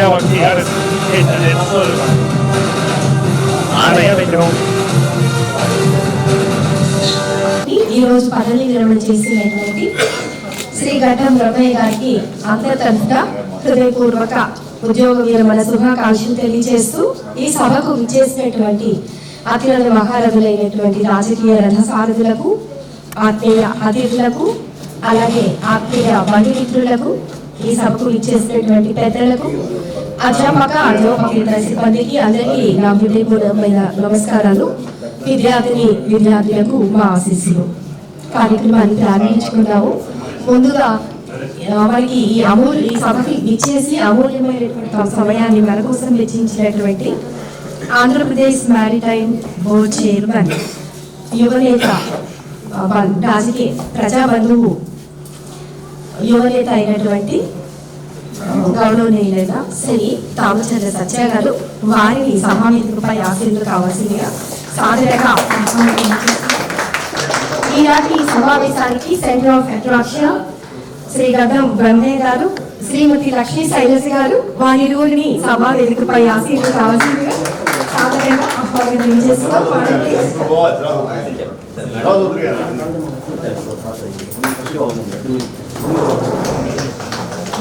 vad vi hade hittat en större. Jag vet inte om. ఈరోజు పదవి విరమణ చేసినటువంటి శ్రీ గడ్డం రమయ్య గారికి అంతర్గత హృదయపూర్వక ఉద్యోగ విరమణ శుభాకాంక్షలు తెలియజేస్తూ ఈ సభకు విచ్చేసినటువంటి అతిరథ మహారథులైనటువంటి రాజకీయ రథసారథులకు, ఆత్మీయ అతిథులకు, అలాగే ఆత్మీయ బంధుమిత్రులకు, ఈ సభకు విచ్చేసినటువంటి పెద్దలకు, అధ్యాపకేతర సిబ్బందికి అందరికీ నా హృదయపూర్వకమైన నమస్కారాలు. విద్యార్థులకు మా ఆశీస్సులు. కార్యక్రమాన్ని ప్రారంభించుకున్నాము. ముందుగా మనకి ఈ సభకి ఇచ్చేసి అమూల్యమైనటువంటి సమయాన్ని మన కోసం వెచ్చించినటువంటి ఆంధ్రప్రదేశ్ మ్యారిటైమ్ బోర్డ్ చైర్మన్, యువనేత, రాజకీయ ప్రజాబంధువు, యువనేత అయినటువంటి గౌరవనీయులైన శ్రీ తామచంద్ర సత్య గారు, వారిని సభావేదికపై ఆశీర్వాదాలు కావాల్సిందిగా సాదరంగా ఈనాటి సమావేశానికి సెంటర్ ఆఫ్ అట్రాక్షన్ శ్రీ గడ్డం బ్రహ్మయ్య గారు, శ్రీమతి లక్ష్మీ శైలజ గారు, వారి ఇరువురిని సభా వేదికపై ఆశీర్వాదాలు కావాల్సిందిగా సాదరంగా ఆహ్వానం చేస్తున్నాం.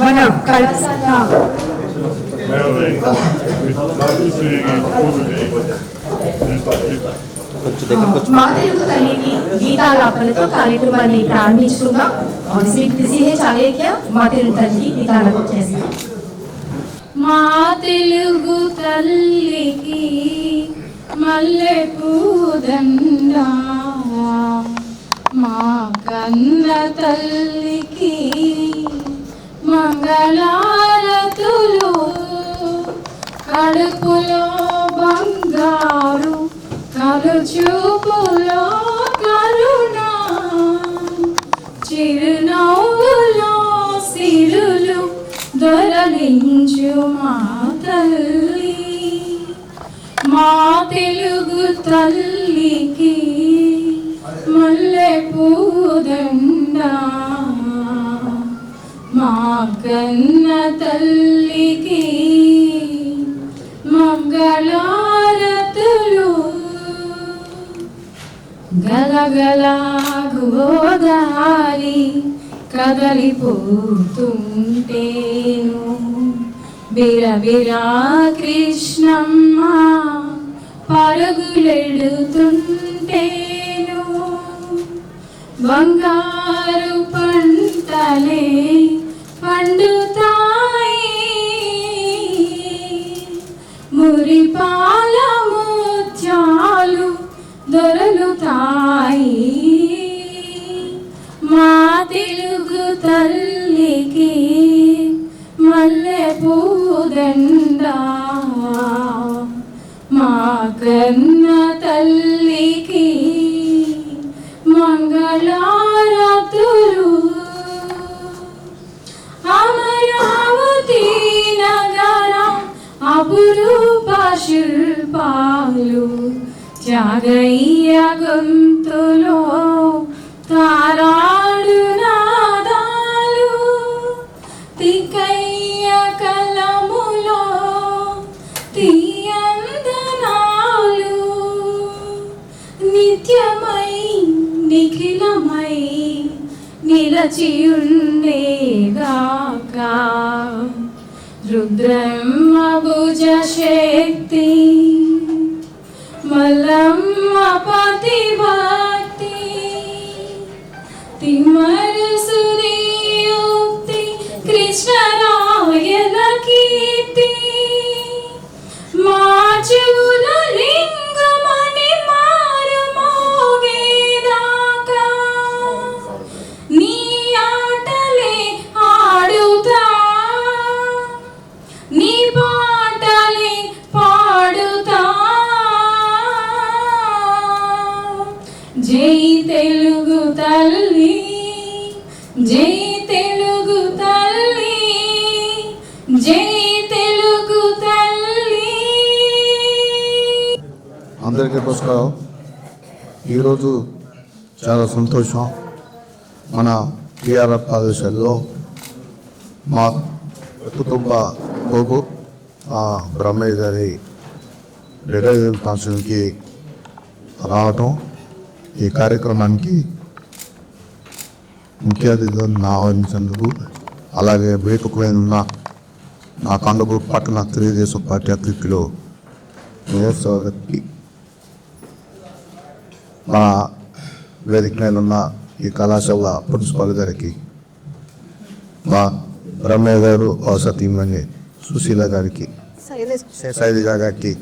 మన కళాశాల మాతృ తల్లికి గీతాలాపనతో కార్యక్రమాన్ని ప్రారంభించుకున్నాం. మాతృ తల్లికి గీతాలను చేస్తాం. మా తెలుగు తల్లికి మల్లె పూదండ, మా కన్న తల్లికి మంగళారతులు, కడుపులో బంగారు కలుచూపులో కరుణ, చిరునవ్వులో సిరులు దొరలించు మా తల్లి. మా తెలుగు తల్లికి మల్లె పూదండ, మా కన్న తల్లికి మంగళారతులు. గలగల గోదారి కదలిపోతుంటేను, బిరబిరా కృష్ణమ్మ పరుగులెడుతుంటేను, బంగారు పంటలే పండుతాయి, మురిపాల ముత్యాలు దొరలుతాయి. మా తెలుగు తల్లికి మల్లె పూదండ, మా కన్న తల్లికి మంగళారతులు. అమరావతి నగరం అపురూప శిల్పాలు, త్యాగయ్య గొంతులో తారాడు నాదాలు, తికయ్య కలములో తీయందనాలు, నిత్యమై నిఖిలమై నిలచియుండేగాక. రుద్రమ్మ భుజ శక్తి, మల్లమ్మ పతిభక్తి, తిమ్మరు సుదీయుక్తి, కృష్ణరాయల కీర్తి, మా చెవుల లింగమని మారు మోగేదాకా నీ ఆటలే ఆడుతా, నీ పాటలే పాడుతా. జై తెలుగు తల్లి, జై తెలుగు తల్లి, జై తెలుగు తల్లి. అందరికీ నమస్కారం. ఈరోజు చాలా సంతోషం. మన టీఆర్ఎఫ్ కళాశాలలో మా కుటుంబ కొడుకు బ్రహ్మయ్య గారి రిటైర్మెంట్ ఫంక్షన్కి రావటం, ఈ కార్యక్రమానికి ముఖ్య అతిథులను ఆహ్వానించేందుకు, అలాగే వేదికపై ఉన్న నా కందుకూరు పట్టణ తెలుగుదేశం పార్టీ అధ్యక్షులు గారికి, మా వేదిక మీద ఉన్న ఈ కళాశాల ప్రిన్సిపాల్ గారికి, మా బ్రహ్మయ్య గారు సతీమణి సుశీల గారికి, శైలజ గారికి,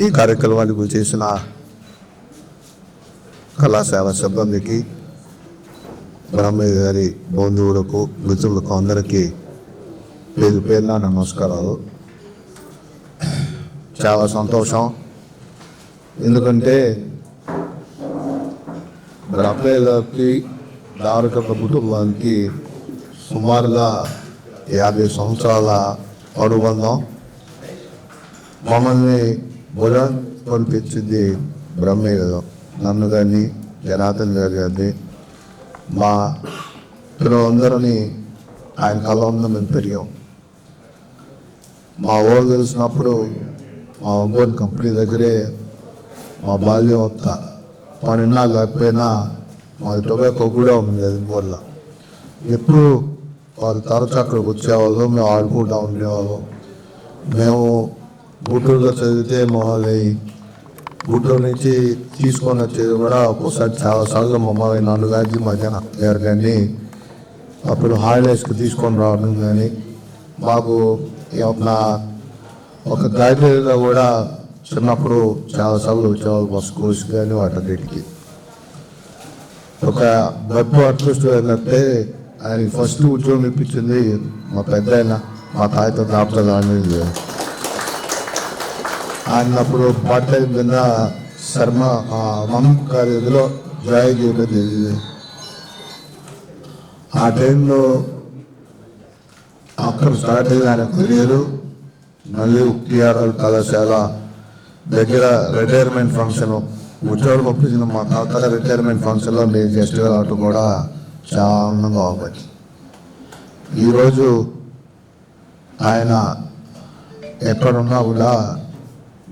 ఈ కార్యక్రమానికి చేసిన కళాశాల సిబ్బందికి, బ్రహ్మయ్య గారి బంధువులకు, మిత్రులకు అందరికీ పేరు పేరున నమస్కారాలు. చాలా సంతోషం, ఎందుకంటే బ్రహ్మయ్య గారికి దారుక కుటుంబానికి సుమారుగా 50 సంవత్సరాల అనుబంధం. మమ్మల్ని బుధం పంపించింది బ్రహ్మయ్య గారు. నన్ను కానీ, జనార్దన్ గారు కానీ, మా పిల్లలందరినీ ఆయన కళ ఉందని మేము పెరిగాం. మా ఊరు తెలిసినప్పుడు మా ఒంగోలు కంపెనీ దగ్గరే మా బాల్యం అంతా పనిన్నా లేకపోయినా మా టొబాకో కూడా ఉంది అది ఊళ్ళో. ఎప్పుడు వారు తరచు అక్కడికి వచ్చేవాళ్ళు, మేము ఆడుకుంటూ ఉండేవాళ్ళం. మేము గుంటూరులో చదివితే మమ్మల్ని గుంటూరు నుంచి తీసుకొని వచ్చేది కూడా ఒక్కోసారి చాలాసార్లు మమ్మల్ని నన్ను కానీ మధ్యాహ్నం గారు కానీ అప్పుడు హాలిడేస్కి తీసుకొని రావడం కానీ, మాకు ఏమన్నా ఒక లైబ్రరీలో కూడా చిన్నప్పుడు చాలాసార్లు వచ్చేవాళ్ళు మా స్కూల్స్ కానీ వాటన్నిటికి. ఒక గొప్ప అదృష్టం ఏంటంటే ఆయన ఫస్ట్ ఉద్యోగం ఇప్పించింది మా పెద్ద ఆయన, మా తాత డాక్టర్ అనేది. ఆయన అప్పుడు పార్ట్ టైం కింద శర్మ మమ్ కాలేజీలో జాయిన్ చేయడం జరిగింది. ఆ టైంలో అక్కడ స్టార్ట్ అయింది ఆయన కెరీరు. మళ్ళీ టీఆర్ఆర్ కళాశాల దగ్గర రిటైర్మెంట్ ఫంక్షన్ ఉద్యోగం ఒప్పించిన మా తాత రిటైర్మెంట్ ఫంక్షన్లో నేను గెస్ట్గా రావటం కూడా చాలా ఆనందంగా ఉంది. ఈరోజు ఆయన ఎక్కడున్నా కూడా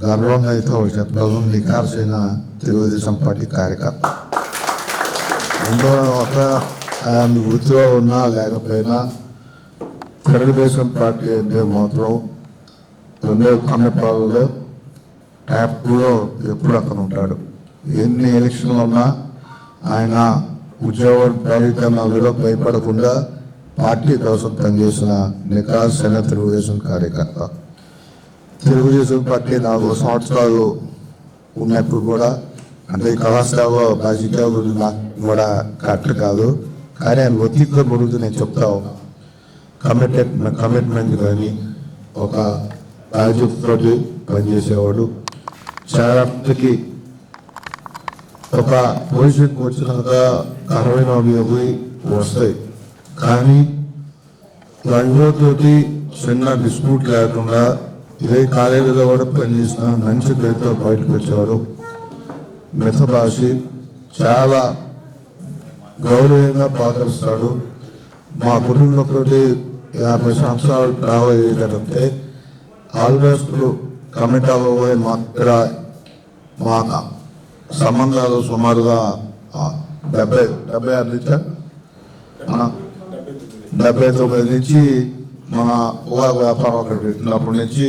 గర్వంగా అయితే చెప్పడం నిఖార్సైన తెలుగుదేశం పార్టీ కార్యకర్త. ఎంతో ఒక ఆయన వృత్తిలో ఉన్నా లేకపోయినా తెలుగుదేశం పార్టీ అంటే మాత్రం 2012 ట్యాప్ 2లో ఎప్పుడు అక్కడ ఉంటాడు. ఎన్ని ఎలక్షన్లు ఉన్నా ఆయన ఉద్యోగం ప్రవీణలో భయపడకుండా పార్టీ కోసం పనిచేసిన నిఖార్సైన తెలుగుదేశం కార్యకర్త. తెలుగుదేశం పార్టీ 4 సంవత్సరాలు ఉన్నప్పుడు కూడా, అంటే ఈ కళాశాలలో రాజకీయాలు కూడా కరెక్ట్ కాదు, కానీ ఆయన ఒత్తిడితో గురించి నేను చెప్తా ఉన్నా. కమిట్మెంట్ కానీ ఒక రాజకీయ పనిచేసేవాడు. చాలాకి ఒక పొజిషన్కి వచ్చినాక 60 వస్తాయి, కానీ రంగుతోటి చిన్న డిస్ప్యూట్ లేకుండా ఇదే కాలేజీలో కూడా పనిచేసిన మంచి పేరుతో బయటకు వచ్చేవాడు. మితభాషి, చాలా గౌరవంగా పాటిస్తాడు. మా కుటుంబంతో 50 సంవత్సరాలు ట్రావెల్ చేయగలిగితే ఆల్మోస్ట్ కమిట్ అవ్వబోయే మా సంబంధాలు సుమారుగా 79 నుంచి మన ఊహ వ్యాపారం అక్కడ పెట్టినప్పటి నుంచి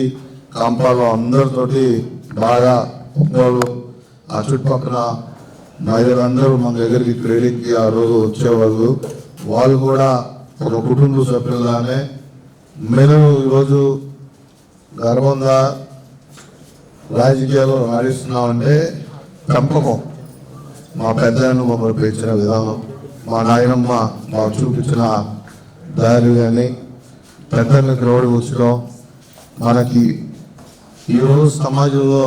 కంపాలో అందరితోటి బాగా ఒంగోలు ఆ చుట్టుపక్కల మహిళలందరూ మన దగ్గరికి ట్రైనింగ్కి ఆ రోజు వచ్చేవాళ్ళు. వాళ్ళు కూడా ఒక కుటుంబ సభ్యులానే మేము ఈరోజు గర్వంగా రాజకీయాలు నడుస్తున్నామంటే పెంపకం. మా పెద్దలను మమ్మల్ని పెంచిన విధానం, మా నాయనమ్మ మాకు చూపించిన దారి కానీ, పెద్దలకు రోడ్డు వచ్చడం, మనకి ఈరోజు సమాజంలో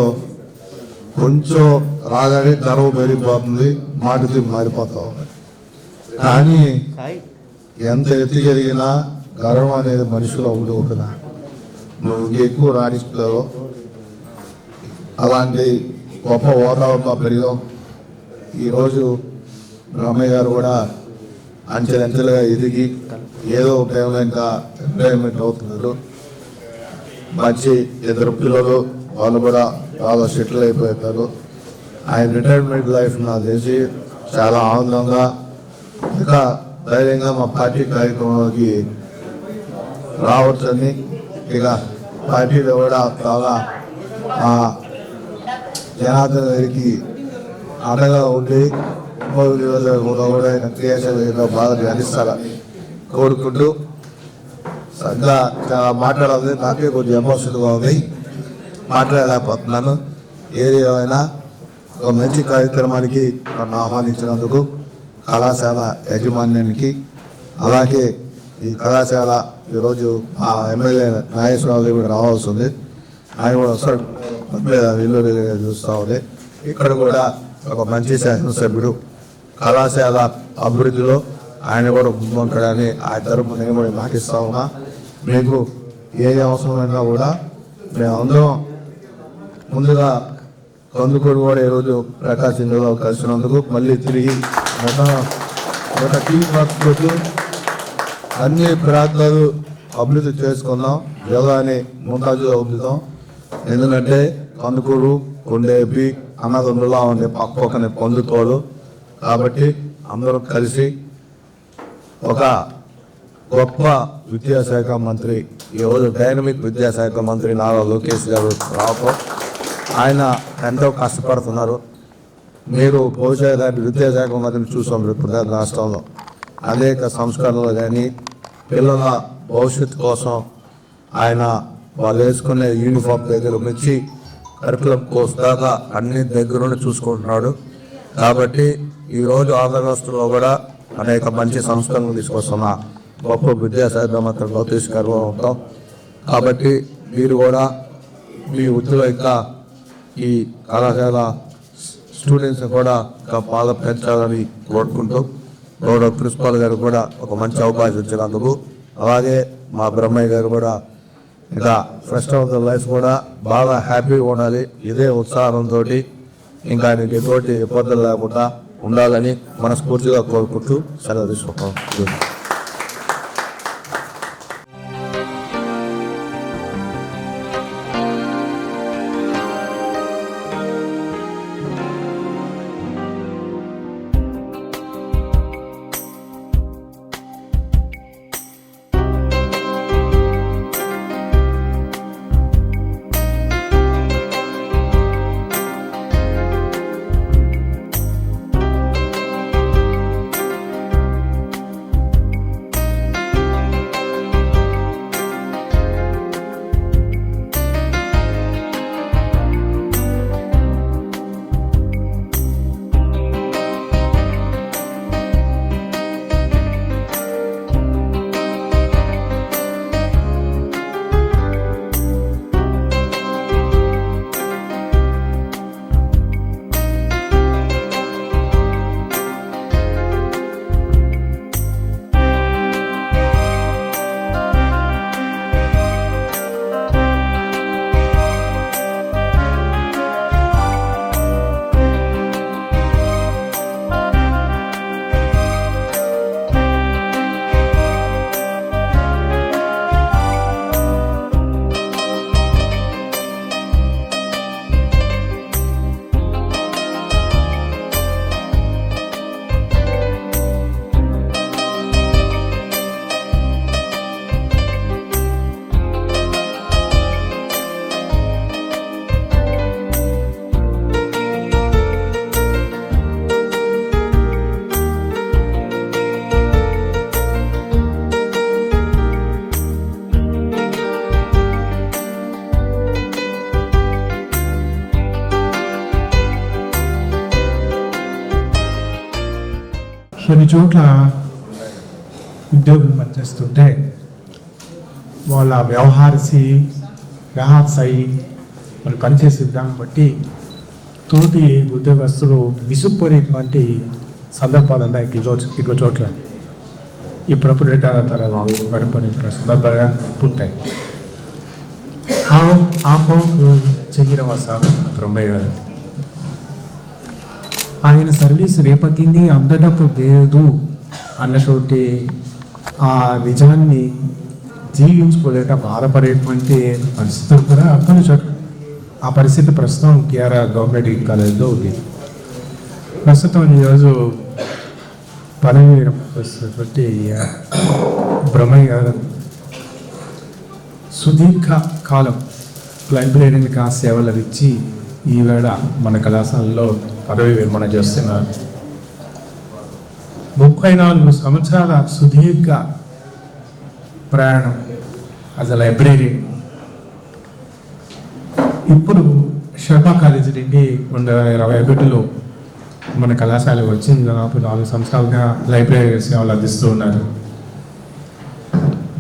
కొంచెం రాగానే గర్వం పెరిగిపోతుంది, మాటది మారిపోతా ఉంది. కానీ ఎంత ఎత్తుకెదిగినా గర్వం అనేది మనిషిలో ఉండుకుంటున్నా. నువ్వు ఎక్కువ రాణిస్తావు, అలాంటి గొప్ప వాతావరణంలో పెరిగాం. ఈరోజు బ్రహ్మయ్య గారు కూడా అంచెలంచెలుగా ఎదిగి ఏదో టైంలో ఇంకా ఎంటర్టైన్మెంట్ అవుతున్నారు. మంచి ఇద్దరు పిల్లలు, వాళ్ళు కూడా బాగా సెటిల్ అయిపోతారు. ఆయన రిటైర్మెంట్ లైఫ్ నాకు తెలిసి చాలా ఆనందంగా ఇంకా ధైర్యంగా మా పార్టీ కార్యక్రమాలకి రావచ్చని, ఇక పార్టీలో కూడా చాలా జనార్దన్ గారికి అండగా ఉండి కూడా ఆయన క్రియాశీలంగా బాగా ధ్యానిస్తారని కోరుకుంటూ ఇంకా మాట్లాడాలి. నాకే కొంచెం ఎమోషన్గా ఉంది, మాట్లాడలేకపోతున్నాను. ఏది ఏమైనా ఒక మంచి కార్యక్రమానికి నన్ను ఆహ్వానించినందుకు కళాశాల యాజమాన్యానికి, అలాగే ఈ కళాశాల ఈరోజు ఆ ఎమ్మెల్యే నాగేశ్వరరావు కూడా రావాల్సి ఉంది. ఆయన కూడా వస్తాడు, ఇల్లు చూస్తూ ఉంది. ఇక్కడ కూడా ఒక మంచి శాసనసభ్యుడు కళాశాల అభివృద్ధిలో ఆయన కూడా ముందుంటాడని ఆయన తరపున నేను కూడా మాటిస్తా ఉన్నా. మీకు ఏ అవసరమైనా కూడా మేమందరం ముందుగా కందుకూరు కూడా ఈరోజు ప్రకాశం జిల్లాలో కలిసినందుకు మళ్ళీ తిరిగి ఒక టీం వర్క్ తోటి అన్ని ప్రాంతాలు అభివృద్ధి చేసుకుందాం, జిల్లాని ముందాజుగా ఉంచుదాం. ఎందుకంటే కందుకూరు, కొండేపి అన్నదమ్ములా ఉండే పక్కనే పొందుతోడు. కాబట్టి అందరూ కలిసి ఒక గొప్ప విద్యాశాఖ మంత్రి, ఈరోజు డైనమిక్ విద్యాశాఖ మంత్రి నారా లోకేష్ గారు రావడం, ఆయన ఎంతో కష్టపడుతున్నారు. మీరు బహుశా దాని విద్యాశాఖ మంత్రిని చూసాం ఇప్పుడు రాష్ట్రంలో అనేక సంస్కరణలు కానీ పిల్లల భవిష్యత్తు కోసం ఆయన వాళ్ళు వేసుకునే యూనిఫామ్ దగ్గర నుంచి కరికులం కోర్స్ దాకా అన్ని దగ్గరుండి చూసుకుంటున్నాడు. కాబట్టి ఈరోజు ఆంధ్రరాష్ట్రంలో కూడా అనేక మంచి సంస్కరణలు తీసుకొస్తున్న గొప్ప విద్యాశాఖ మంత్రి లోకేష్ గారు ఉంటాం. కాబట్టి మీరు కూడా మీ వృత్తిలో ఇంకా ఈ కళాశాల స్టూడెంట్స్ కూడా ఇంకా బాగా పెంచాలని కోరుకుంటూ గౌరవ ప్రిన్సిపాల్ గారు కూడా ఒక మంచి అవకాశం ఇచ్చినందుకు, అలాగే మా బ్రహ్మయ్య గారు కూడా ఇంకా ఫస్ట్ ఆఫ్ ద లైఫ్ కూడా బాగా హ్యాపీగా ఉండాలి, ఇదే ఉత్సాహంతో ఇంకా ఆయనకి ఎటువంటి ఇబ్బందులు లేకుండా ఉండాలని మనస్ఫూర్తిగా కోరుకుంటూ సెలవు తీసుకుంటాం. కొన్ని చోట్ల ఉద్యోగులు పనిచేస్తుంటే వాళ్ళ వ్యవహార శైలి వాళ్ళు పనిచేసే విధానం బట్టి తోటి ఉద్యోగస్తులు విసుక్కుపోయేటువంటి సందర్భాలు ఉన్నాయి ఇట్ల చోట్ల. ఇప్పుడప్పుడు రిటైర్ అవుతారు, గడిపని సందర్భాలుగా పుట్టాయి. చెయ్యడం సార్ బ్రహ్మయ్య గారు ఆయన సర్వీస్ రేపటింది అందడప్పుడు లేదు అన్నటువంటి ఆ నిజాన్ని జీవించుకోలేక బాధపడేటువంటి పరిస్థితులు కూడా కొన్ని చోట్ల ఆ పరిస్థితి ప్రస్తుతం కేఆర్ గవర్నమెంట్ డిగ్రీ కాలేజ్లో ఉంది. ప్రస్తుతం ఈరోజు పదవి వస్తున్నటువంటి బ్రహ్మయ్య గారు సుదీర్ఘ కాలం లైబ్రరీగా సేవలు ఇచ్చి ఈవేళ మన కళాశాలలో పదవి విరమణ చేస్తున్నారు. 34 సంవత్సరాల సుదీర్ఘ ప్రయాణం యాజ్ అ లైబ్రరీ. ఇప్పుడు శర్మ కాలేజీ నుండి 2021లో మన కళాశాలకు వచ్చి దాదాపు 4 సంవత్సరాలుగా లైబ్రరీ సేవలు అందిస్తూ ఉన్నారు.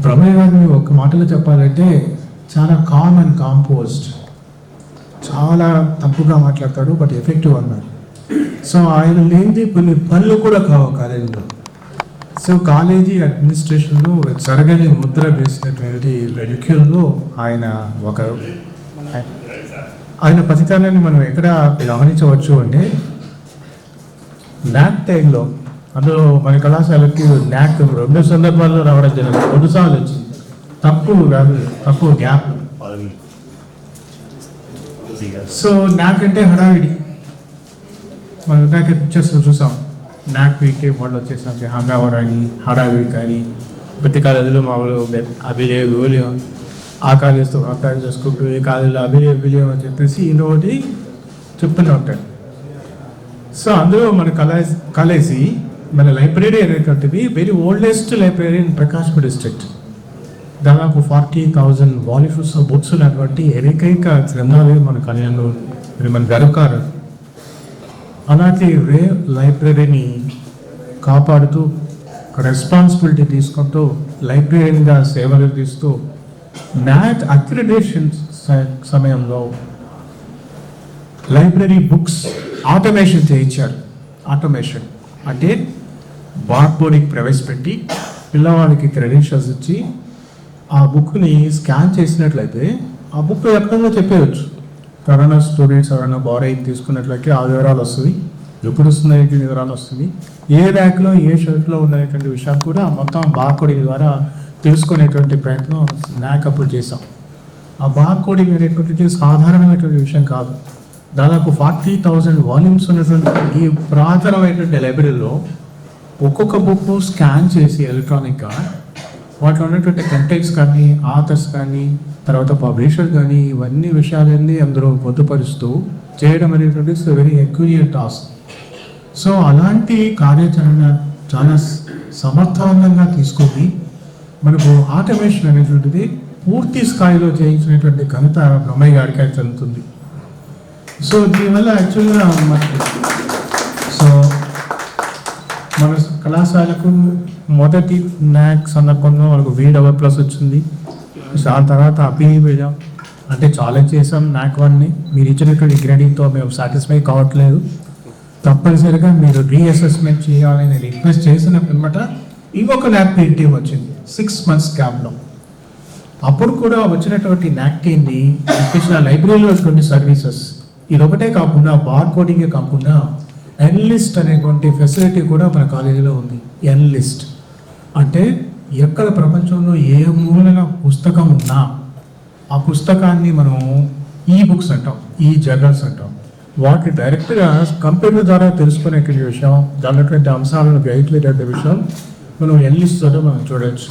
బ్రహ్మయ్య గారిని ఒక మాటలో చెప్పాలంటే చాలా కామ్ అండ్ కాంపోజ్డ్, చాలా తప్పుగా మాట్లాడతాడు బట్ ఎఫెక్టివ్ అన్నారు. సో ఆయన లేనిది కొన్ని పనులు కూడా కావు కాలేజీలో. సో కాలేజీ అడ్మినిస్ట్రేషన్లో జరగని ముద్ర వేసినటువంటి వ్యక్తుల్లో ఆయన ఒకరు. ఆయన పతితనాన్ని మనం ఎక్కడ గమనించవచ్చు అంటే నాక్ టైంలో, అందులో మన కళాశాలకి నాక్ 2 సందర్భాల్లో రావడం జరిగింది. 2 సార్లు వచ్చింది. తక్కువ గ్యాప్. సో నాక్ అంటే హడావిడి. మనం ఇందాక పిక్చర్స్ చూసాం. నాక్ వీకే వాళ్ళు వచ్చేసరికి హంగావర్ అని హడావిడి కానీ ప్రతి కాలేజీలో మామూలు అభిలేవు ఆ కాలేజీతో ఆ కాలేజ్ చేసుకుంటూ ఈ కాలేజీలో అభిలేవు అని చెప్పేసి ఇంకొకటి చెప్తూనే ఉంటాడు. సో అందులో మన కాలేజీ మన లైబ్రరీ అనేటువంటిది very oldest library in Prakashpur district. దాదాపు 40,000 వాల్యూమ్స్ బుక్స్ ఉన్నటువంటి ఏకైక గ్రంథాలయం మన కళ్యాణంలో మన గర్వకారు. అలాంటి లైబ్రరీని కాపాడుతూ రెస్పాన్సిబిలిటీ తీసుకుంటూ లైబ్రరీగా సేవలు తీస్తూ నాట్ అక్రిడేషన్ సమయంలో లైబ్రరీ బుక్స్ ఆటోమేషన్ చేయించారు. ఆటోమేషన్ అంటే బార్కోడింగ్ ప్రవేశపెట్టి పిల్లవాడికి క్రెడెన్షియల్స్ ఇచ్చి ఆ బుక్ని స్కాన్ చేసినట్లయితే ఆ బుక్ ఎక్కడన్నా చెప్పేయచ్చు. ఎవరైనా స్టూడెంట్స్ ఎవరైనా బారోయింగ్ తీసుకున్నట్లయితే ఆ వివరాలు వస్తుంది, ఎప్పుడు వస్తున్నాయి వివరాలు వస్తుంది, ఏ ర్యాక్లో ఏ షర్ట్లో ఉన్నటువంటి విషయాలు కూడా మొత్తం బార్కోడింగ్ ద్వారా తెలుసుకునేటువంటి ప్రయత్నం నాక్ అప్పుడు చేసాం. ఆ బార్కోడింగ్ అనేటువంటిది సాధారణమైనటువంటి విషయం కాదు. దాదాపు 40,000 వాల్యూమ్స్ ఉన్నటువంటి ఈ పురాతనమైనటువంటి లైబ్రరీలో ఒక్కొక్క బుక్ స్కాన్ చేసి ఎలక్ట్రానిక్గా వాటిలో ఉన్నటువంటి కంటెంట్స్ కానీ ఆథర్స్ కానీ తర్వాత పబ్లిషర్ కానీ ఇవన్నీ విషయాలన్నీ అందులో పొందుపరుస్తూ చేయడం అనేటువంటి వెరీ ఎక్యూరియట్ టాస్క్. సో అలాంటి కార్యాచరణ చాలా సమర్థవంతంగా తీసుకొని మనకు ఆటోమేషన్ అనేటువంటిది పూర్తి స్థాయిలో చేయించినటువంటి ఘనత బ్రహ్మయ్య గారికి చెందుతుంది. సో దీనివల్ల యాక్చువల్గా మన కళాశాలకు మొదటి నాక్ సందర్భంలో మనకు VEE+ వచ్చింది. దాని తర్వాత అభివేదం అంటే ఛాలెంజ్ చేసాం నాక్ 1ని. మీరు ఇచ్చినటువంటి గ్రేడింగ్తో మేము సాటిస్ఫై కావట్లేదు, తప్పనిసరిగా మీరు రీఅసెస్మెంట్ చేయాలని రిక్వెస్ట్ చేసిన పిమ్మట ఇంకొక నాక్ టీమ్ వచ్చింది 6 months గ్యాప్లో. అప్పుడు కూడా వచ్చినటువంటి నాక్ టీమ్ని ఇచ్చిన లైబ్రరీలో కొన్ని సర్వీసెస్ ఇదొకటే కాకుండా బార్కోడింగే కాకుండా ఎన్లిస్ట్ అనేటువంటి ఫెసిలిటీ కూడా మన కాలేజీలో ఉంది. ఎన్లిస్ట్ అంటే ఎక్కడ ప్రపంచంలో ఏ మూలన పుస్తకం ఉన్నా ఆ పుస్తకాన్ని మనం బుక్స్ అంటాం, జర్నల్స్ అంటాం. వాటిని డైరెక్ట్గా కంప్యూటర్ ద్వారా తెలుసుకునే విషయం, దానిటువంటి అంశాలను గైడ్లేటటువంటి విషయం మనం ఎన్లిస్ట్ ద్వారా మనం చూడవచ్చు.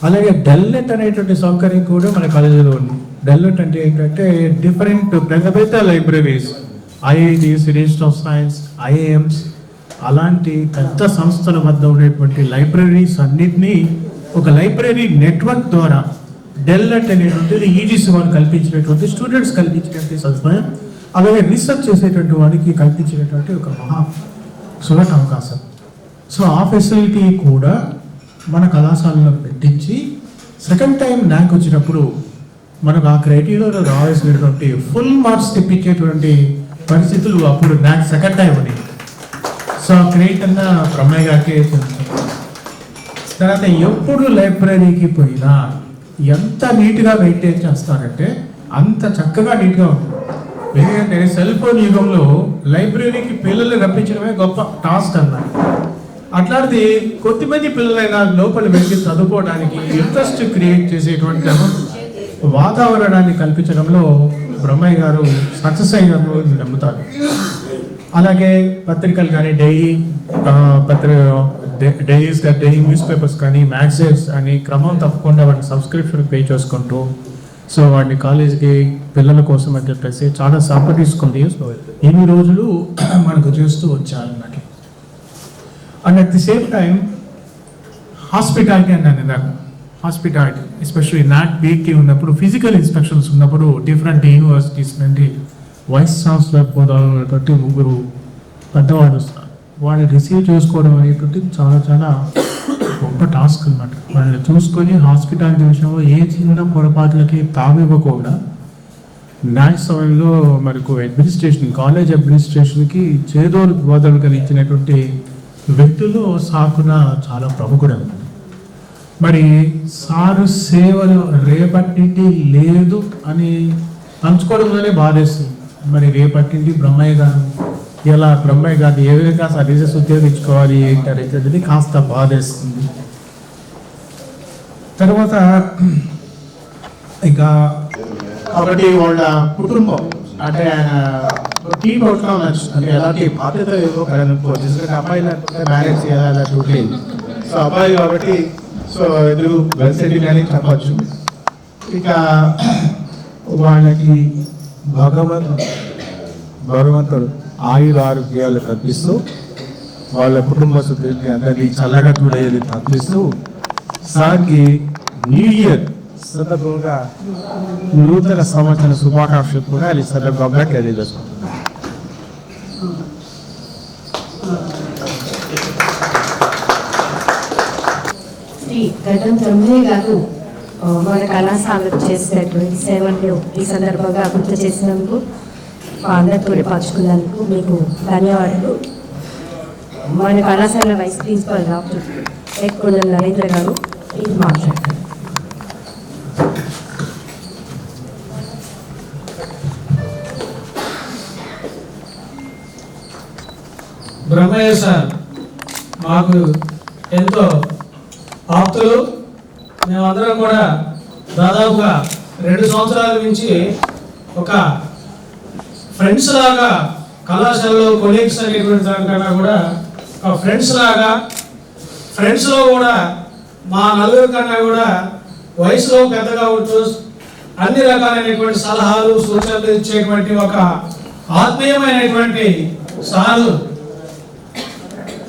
అలాగే డెల్నెట్ అనేటువంటి సౌకర్యం కూడా మన కాలేజీలో ఉంది. డెల్నెట్ అంటే ఏంటంటే డిఫరెంట్ పెద్ద పెద్ద libraries, IITs, institute of science, IIMs అలాంటి పెద్ద సంస్థల వద్ద ఉండేటువంటి లైబ్రరీస్ అన్నింటినీ ఒక లైబ్రరీ నెట్వర్క్ ద్వారా డెల్నెట్ అనేటువంటిది EGC వాళ్ళు కల్పించినటువంటి స్టూడెంట్స్ కల్పించినటువంటి సదుపాయం, అలాగే రీసెర్చ్ చేసేటువంటి వాడికి కల్పించినటువంటి ఒక మహా సులభ అవకాశం. సో ఆ ఫెసిలిటీ కూడా మన కళాశాలలో పెట్టించి సెకండ్ టైం నాక్ వచ్చినప్పుడు మనకు ఆ క్రైటీరియాలో రావాల్సినటువంటి ఫుల్ మార్క్స్ తెప్పించేటువంటి పరిస్థితులు అప్పుడు నాక్ సెకండ్ టైం ఉన్నాయి. సో క్రియేట్ అన్న బ్రహ్మయ్య గారికి తర్వాత ఎప్పుడు లైబ్రరీకి పోయినా ఎంత నీట్గా మెయింటైన్ చేస్తారంటే అంత చక్కగా నీట్గా ఉంటుంది. ఎందుకంటే సెల్ ఫోన్ యుగంలో లైబ్రరీకి పిల్లల్ని రప్పించడమే గొప్ప టాస్క్ అన్నారు. అట్లాంటిది కొద్దిమంది పిల్లలైనా లోపల వెళ్ళి చదువుకోవడానికి ఇంట్రెస్ట్ క్రియేట్ చేసేటువంటి వాతావరణాన్ని కల్పించడంలో బ్రహ్మయ్య గారు సక్సెస్ అయ్యారు నమ్ముతారు. అలాగే పత్రికలు కానీ డైలీ న్యూస్ పేపర్స్ కానీ మ్యాగజైన్స్ అని క్రమం తప్పకుండా వాటిని సబ్స్క్రిప్షన్ పే చేసుకుంటూ సో వాడిని కాలేజీకి పిల్లల కోసం అని చెప్పేసి చాలా శ్రమ తీసుకుంది. సో ఎన్ని రోజులు మనకు చేస్తూ వచ్చారన్నమాట. And at the same time hospitality అన్నాను ఇందాక. హాస్పిటాలిటీ ఎస్పెషల్లీ నాట్ పీకి ఉన్నప్పుడు ఫిజికల్ ఇన్స్పెక్షన్స్ ఉన్నప్పుడు డిఫరెంట్ యూనివర్సిటీస్ నుండి వైస్ ఛాన్సలర్ పోదాలనేటువంటి 3 పెద్దవాళ్ళు వస్తారు. వాళ్ళని రిసీవ్ చేసుకోవడం అనేటువంటి చాలా చాలా గొప్ప టాస్క్ అనమాట. వాళ్ళని చూసుకొని హాస్పిటాలిటీ విషయంలో ఏ చిన్న పొరపాట్లకి తావివ్వకుండా న్యాయ సమయంలో మనకు కాలేజ్ అడ్మినిస్ట్రేషన్కి చేదోడు బోధలు కలిగించినటువంటి వ్యక్తులు సాకున చాలా ప్రముఖుడు అన్నమాట. మరి సారు సేవలు రేపటి లేదు అని పంచుకోవడంలోనే బాధేస్తుంది. మరి రేపటి బ్రహ్మయ్య గారు ఇలా బ్రహ్మయ్య గారిని ఏ విధంగా సర్వీసెస్ ఉపయోగించుకోవాలి ఏంటనేది కాస్త బాధేస్తుంది. తర్వాత ఇంకా కాబట్టి వాళ్ళ కుటుంబం అంటే ఆయన టీమ్ అవుట్కమ్ అంటే ఎలాంటి బాధ్యత అబ్బాయి మ్యారేజ్ చేయాలి చూడండి. సో అబ్బాయి కాబట్టి సో ఎదురు వెల్ సెటిల్ అని చెప్పచ్చు. ఇక వాళ్ళకి భగవంతుడు ఆరోగ్యాలు కల్పిస్తూ వాళ్ళ కుటుంబ సభ్యులకి అందరినీ చల్లగా చూడేది కల్పిస్తూ సార్కి న్యూ ఇయర్ సందర్భంగా నూతన సంవత్సర శుభాకాంక్షలు కూడా ఈ సందర్భంగా తెలియజేసుకుంటున్నాను. శ్రీ గడ్డం బ్రహ్మయ్య గారు మన కళాశాలకు చేసినటువంటి సేవలు ఈ సందర్భంగా గుర్తు చేసినందుకు మా అందరితో పంచుకున్నందుకు మీకు ధన్యవాదాలు. మన కళాశాల వైస్ ప్రిన్సిపల్ డాక్టర్ ఎక్కొండ నరేంద్ర గారు ఇది మాట్లాడారు. బ్రహ్మయ్య సార్ మాకు ఎంతో ఆప్తులు. మేమందరం కూడా దాదాపుగా 2 సంవత్సరాల నుంచి ఒక ఫ్రెండ్స్ లాగా కళాశాలలో కొలీగ్స్ అనేటువంటి దానికన్నా కూడా ఒక ఫ్రెండ్స్లో కూడా మా నలుగురు కన్నా కూడా వయసులో పెద్దగా ఉంటూ అన్ని రకాలైనటువంటి సలహాలు సూచనలు ఇచ్చేటువంటి ఒక ఆత్మీయమైనటువంటి సారు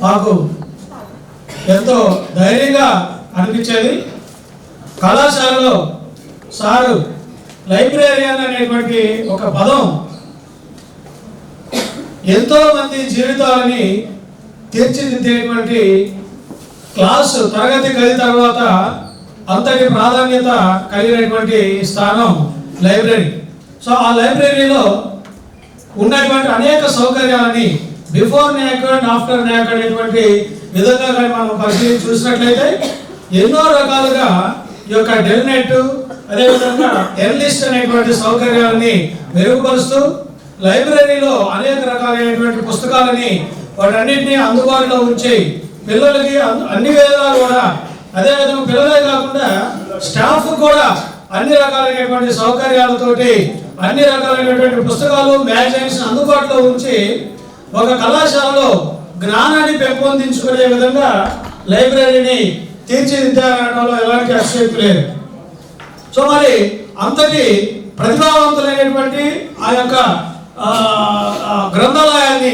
మాకు ఎంతో ధైర్యంగా అనిపించేది. కళాశాలలో సారు లైబ్రేరియన్ అనేటువంటి ఒక పదం ఎంతో మంది జీవితాలని తీర్చిదిద్దేటువంటి క్లాసు తరగతి గది తర్వాత అంతటి ప్రాధాన్యత కలిగినటువంటి స్థానం లైబ్రరీ. సో ఆ లైబ్రరీలో ఉన్నటువంటి అనేక సౌకర్యాలని before NAAC and after NAAC అనేటువంటి విధంగా కానీ మనం పరిశీలించి చూసినట్లయితే ఎన్నో రకాలుగా ఈ యొక్క డెల్నెట్ అదేవిధంగా ఎర్లిస్ట్ అనేటువంటి సౌకర్యాలని మెరుగుపరుస్తూ లైబ్రరీలో అనేక రకాలైనటువంటి పుస్తకాలని వాటన్నింటినీ అందుబాటులో ఉంచి పిల్లలకి అన్ని వేళలా కూడా అదేవిధంగా పిల్లలే కాకుండా స్టాఫ్ కూడా అన్ని రకాలైనటువంటి సౌకర్యాలతోటి అన్ని రకాలైనటువంటి పుస్తకాలు మ్యాగజైన్స్ అందుబాటులో ఉంచి ఒక కళాశాలలో జ్ఞానాన్ని పెంపొందించుకునే విధంగా లైబ్రరీని తీర్చిదిద్దారనడంలో ఎలాంటి అతిశయోక్తి లేదు. సో మరి అంతటి ప్రతిభావంతులైనటువంటి ఆ యొక్క గ్రంథాలయాన్ని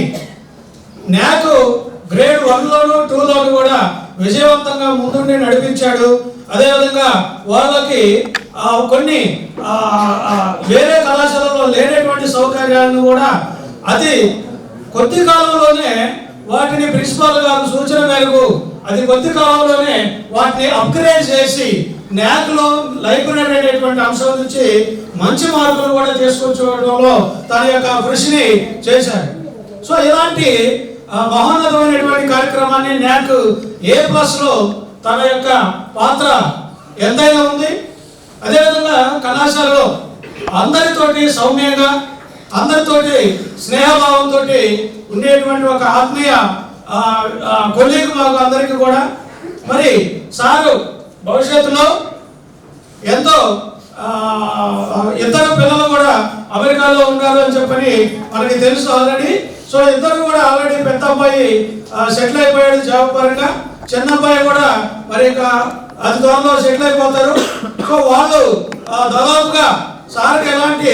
న్యాక్ గ్రేడ్ 1లోను 2లోను కూడా విజయవంతంగా ముందుండి నడిపించాడు. అదేవిధంగా వాళ్ళకి కొన్ని వేరే కళాశాలలో లేనటువంటి సౌకర్యాలను కూడా అతి కొద్ది కాలంలోనే వాటిని ప్రిన్సిపాల్ గారు సూచన మేరకు అతి కొద్ది కాలంలోనే వాటిని అప్గ్రేడ్ చేసి న్యాక్లో లైబ్రరీ అనేటువంటి అంశం నుంచి మంచి మార్కులు కూడా తీసుకొచ్చుకోవడంలో తన యొక్క కృషిని చేశారు. సో ఇలాంటి మహోన్నతమైనటువంటి కార్యక్రమాన్ని న్యాక్ A+లో తన యొక్క పాత్ర ఎంతైనా ఉంది. అదేవిధంగా కళాశాలలో అందరితోటి సౌమ్యంగా అందరితోటి స్నేహభావంతో ఉండేటువంటి ఒక ఆత్మీయ కొలీగ్ మాకు అందరికీ కూడా మరి సారు భవిష్యత్తులో ఎంతో ఇద్దరు పిల్లలు కూడా అమెరికాలో ఉన్నారు అని చెప్పని మనకి తెలుసు ఆల్రెడీ. సో ఇద్దరు కూడా ఆల్రెడీ పెద్ద అబ్బాయి సెటిల్ అయిపోయాడు జాబ్ పరంగా, చిన్న అబ్బాయి కూడా మరి ఇంకా అతి త్వరలో సెటిల్ అయిపోతారు. సో వాళ్ళు దాదాపుగా సార్కి ఎలాంటి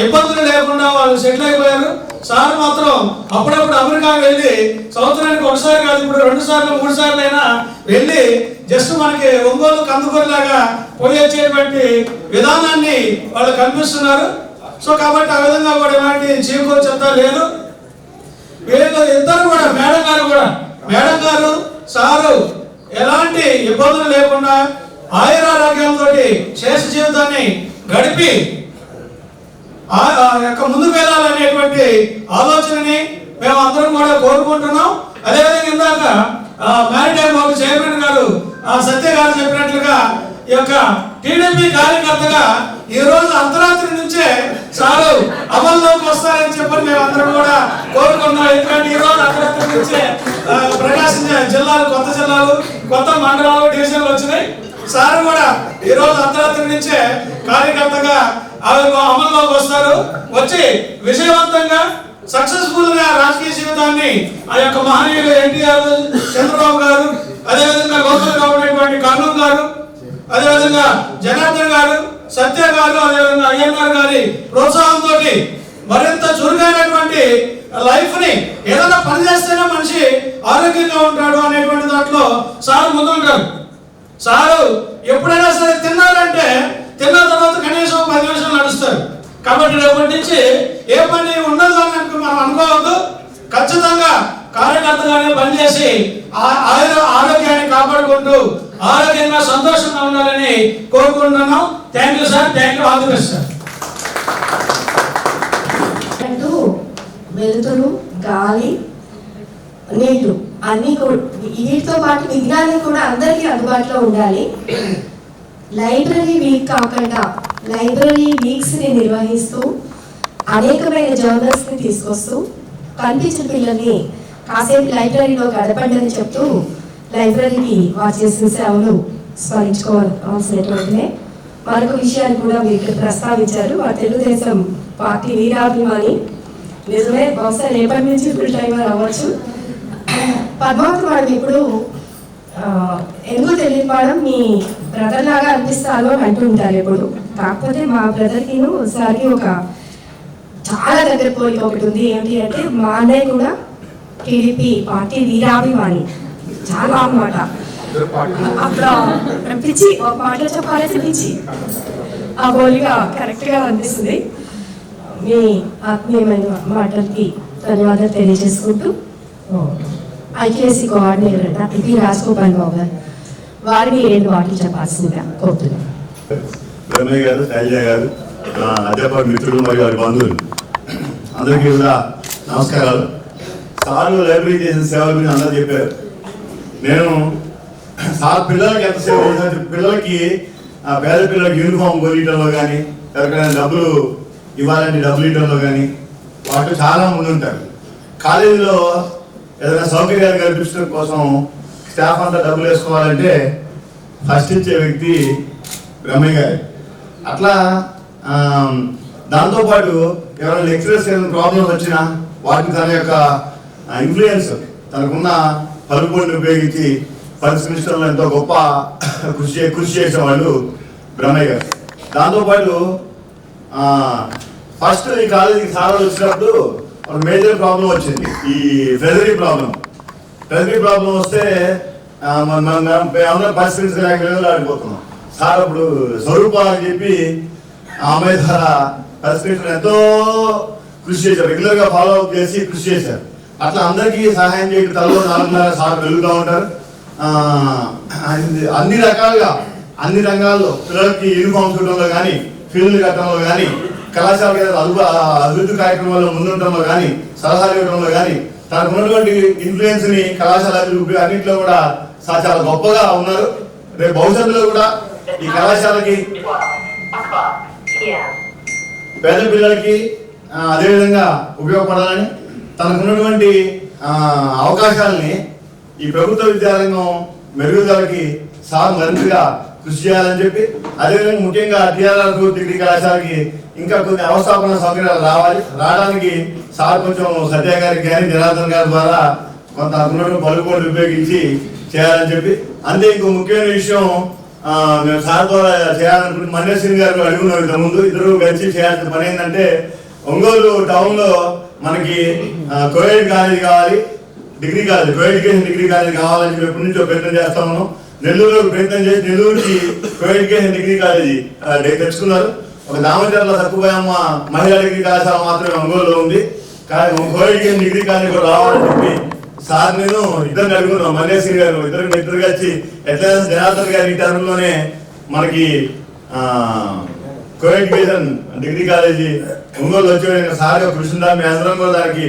ఇబ్బందులు లేకుండా వాళ్ళు సెటిల్ అయిపోయారు. సార్ మాత్రం అప్పుడప్పుడు అమెరికా వెళ్ళి సంవత్సరానికి ఒకసారి కాదు, ఇప్పుడు 2 సార్లు 3 సార్లు అయినా వెళ్ళి జస్ట్ మనకి ఒంగోలు కందుకూరులాగా పోయి వచ్చేటువంటి విధానాన్ని వాళ్ళు కనిపిస్తున్నారు. సో కాబట్టి ఆ విధంగా కూడా ఎలాంటి చీకు చెత్త లేదు. వీళ్ళు ఇద్దరు కూడా మేడం గారు సారు ఎలాంటి ఇబ్బందులు లేకుండా ఆయురారోగ్యాలతో శేష జీవితాన్ని గడిపి ముందుకు వెళ్ళాలనేటువంటి ఆలోచనని మేము అందరం కూడా కోరుకుంటున్నాం. అదేవిధంగా ఇందాక మ్యారిటైమ్ బోర్డు చైర్మన్ గారు సత్య గారు చెప్పినట్లుగా ఈ యొక్క టీడీపీ కార్యకర్తగా ఈ రోజు అర్ధరాత్రి నుంచే సారు అమల్లోకి వస్తారని చెప్పని మేము అందరం కూడా కోరుకున్నాం. ఎందుకంటే ఈ రోజు అర్ధరాత్రి నుంచే ప్రకాశం జిల్లాలు, కొత్త జిల్లాలు, కొత్త మండలాలు, డివిజన్లు వచ్చినాయి. సార్ కూడా ఈ రోజు అర్ధరాత్రి నుంచే కార్యకర్తగా అమల్లోకి వస్తారు. వచ్చి విజయవంతంగా సక్సెస్ఫుల్ గా రాజకీయ జీవితాన్ని ఆ యొక్క మహనీయులు ఎన్టీఆర్, చంద్రబాబు గారు, అదేవిధంగా లోకల్ గా ఉన్నటువంటి కర్నూలు గారు, అదేవిధంగా జనార్దన్ గారు, సత్య గారు, అదేవిధంగా అయ్యన్నార్ గారి ప్రోత్సాహంతో మరింత చురుకైనటువంటి లైఫ్ ని ఏదైనా పని చేస్తేనే మనిషి ఆరోగ్యంగా ఉంటాడు అనేటువంటి దాంట్లో సార్ ముందుంటారు. సారు ఎప్పుడైనా సరే తిన్నారంటే తిన్న తర్వాత కనీసం 10 నిమిషాలు నడుస్తారు. కాబట్టి రేపటి నుంచి ఏ పని ఉండదు అని మనం అనుకోవద్దు. ఖచ్చితంగా కార్యకర్తగానే పనిచేసి ఆరోగ్యాన్ని కాపాడుకుంటూ ఆరోగ్యంగా సంతోషంగా ఉండాలని కోరుకుంటున్నాం. Thank you sir, thank you, all the best sir. వెలుతురు, గాలి, నీళ్లు అన్నీ కూడా వీటితో పాటు విజ్ఞానం కూడా అందరికీ అందుబాటులో ఉండాలి. లైబ్రరీ వీక్ కాకుండా లైబ్రరీ వీక్స్ని నిర్వహిస్తూ అనేకమైన జర్నల్స్ని తీసుకొస్తూ కనిపించిన పిల్లల్ని కాసేపు లైబ్రరీలో గడపండి అని చెప్తూ లైబ్రరీకి వారు చేసిన సేవలు స్మరించుకోవాల్సినటువంటిదే. మరొక విషయాన్ని కూడా మీరు ప్రస్తావించారు, వారు తెలుగుదేశం పార్టీ వీరాభిమాని. నిజమే, బహుశా రేపటి నుంచి ఫుల్ టైమర్ అవ్వచ్చు. పద్మావతి మేడం ఇప్పుడు ఎందుకు తెలియదు మేడం, మీ బ్రదర్ లాగా అనిపిస్తాను అని అంటుంటారు ఎప్పుడు. కాకపోతే మా బ్రదర్కి సార్కి ఒక చాలా దగ్గర పోలిక ఒకటి ఉంది. ఏంటి అంటే మా అన్నయ్య కూడా టీడీపీ పార్టీ వీరాభిమాని చాలా అన్నమాట. అప్పుడు పిచ్చి ఒక మాటలో చెప్పాలంటే పిచ్చి. ఆ పోలిక కరెక్ట్గా అనిపిస్తుంది. మీ ఆత్మీయమైన మాటలకి ధన్యవాదాలు తెలియజేసుకుంటూ ఐకేఎస్సీ కోఆర్డినేటర్ డాక్టర్ పి రాజగోపాల్ బాబు గారు వారిని 2 మాటలు చెప్పాల్సిందిగా కోరుతున్నాను. రమయ్య గారు, శైలజ గారు, అధ్యాపక మిత్రులు మరియు వారి బంధువులు అందరికీ కూడా నమస్కారాలు. సార్ లైబ్రరీ చేసిన సేవల గురించి అందరూ చెప్పారు. నేను సార్ పిల్లలకి ఎంత సేవ అవుతుంది, పిల్లలకి పేద పిల్లలకి యూనిఫామ్ కొనియడంలో కానీ, ఎవరికైనా డబ్బులు ఇవ్వాలంటే డబ్బులు ఇవ్వడంలో కానీ వాటిలో చాలా ముందు ఉంటారు. కాలేజీలో ఏదైనా సౌకర్యాలు కల్పించడం కోసం స్టాఫ్ అంతా డబ్బులు వేసుకోవాలంటే ఫస్ట్ ఇచ్చే వ్యక్తి రమయ్య గారు. అట్లా దాంతోపాటు ఎవరైనా లెక్చరర్స్ ఏదైనా ప్రాబ్లమ్స్ వచ్చినా వాటిని తన యొక్క ఇన్ఫ్లుయెన్స్, తనకున్న పలుకుబడిని ఉపయోగించి పరిష్కరించడంలో ఎంతో గొప్ప కృషి చేసేవాళ్ళు బ్రహ్మయ్య గారు. దాంతోపాటు ఫస్ట్ ఈ కాలేజీకి సార్లు వచ్చినప్పుడు ఒక మేజర్ ప్రాబ్లం వచ్చింది, ఈ ట్రెజరీ ప్రాబ్లం వస్తే మనం పరిష్కరించలేక ఆడిపోతున్నాం. సార్ అప్పుడు స్వరూప అని చెప్పి ఆమె పరిష్కరించడం ఎంతో కృషి చేశారు, రెగ్యులర్గా ఫాలో అప్ చేసి కృషి చేశారు. అట్లా అందరికీ సహాయం చేయడం తలలో 4 సార్ వెలుగుతూ ఉంటారు. అన్ని రంగాల్లో పిల్లలకి యూనిఫామ్ చూడడంలో కానీ, ఫీల్డ్ కట్టడంలో కానీ, కళాశాల అభివృద్ధి కార్యక్రమాల్లో ముందుండడంలో కానీ, సలహాలు ఇవ్వడంలో కానీ, తనకు ఉన్నటువంటి ఇన్ఫ్లుయెన్స్ ని కళాశాల అభివృద్ధి అన్నింటిలో కూడా చాలా గొప్పగా ఉన్నారు. రేపు భవిష్యత్తులో కూడా ఈ కళాశాలకి పేద పిల్లలకి అదేవిధంగా ఉపయోగపడాలని తనకున్నటువంటి అవకాశాలని ఈ ప్రభుత్వ విద్యారంగం మెరుగుదలకి సార్ మరింతగా కృషి చేయాలని చెప్పి, అదేవిధంగా ముఖ్యంగా టీఆర్ఆర్ డిగ్రీ కళాశాలకి ఇంకా కొన్ని అవస్థాపన సౌకర్యాలు రావడానికి సార్ కొంచెం సత్య గారికి కానీ జనార్దన్ గారి ద్వారా కొంత అందులో పలుకోట్లు ఉపయోగించి చేయాలని చెప్పి, అంతే ఇంకో ముఖ్యమైన విషయం మేము సార్ ద్వారా చేయాలనుకుంటే మన్నేశ్వరి గారు అడుగున్నారు ఇంతకుముందు, ఇద్దరు కలిసి చేయాల్సిన పని ఏంటంటే ఒంగోలు టౌన్లో మనకి కోఎడ్ కాలేజ్ కావాలి, degree college, coeducation degree college కావాలని చెప్పి ఎప్పటి నుంచో ప్రయత్నం చేస్తా ఉన్నాం. నెల్లూరులో ప్రయత్నం చేసి నెల్లూరుకి కోఎడ్యుకేషన్ డిగ్రీ కాలేజీ తెచ్చుకున్నారు. ఒక దామచర్ల తక్కువమ్మ మహిళా డిగ్రీ కళాశాల మాత్రమే ఒంగోలులో ఉంది. కానీ కోఎడ్యుకేషన్ డిగ్రీ కాలేజ్ కూడా రావాలని చెప్పి సార్ నేను ఇద్దరిని అడుగుతున్నాం, మల్లేశ్వరి గారు ఇద్దరు కలిసి ఎట్లయినా జనార్దన్ గారి ఈ టర్మ్లోనే మనకి కోఎడ్యుకేషన్ డిగ్రీ కాలేజీ ఒంగోలు వచ్చే సార్ యొక్క కృషి ఉందా, మీ అందరం కూడా దానికి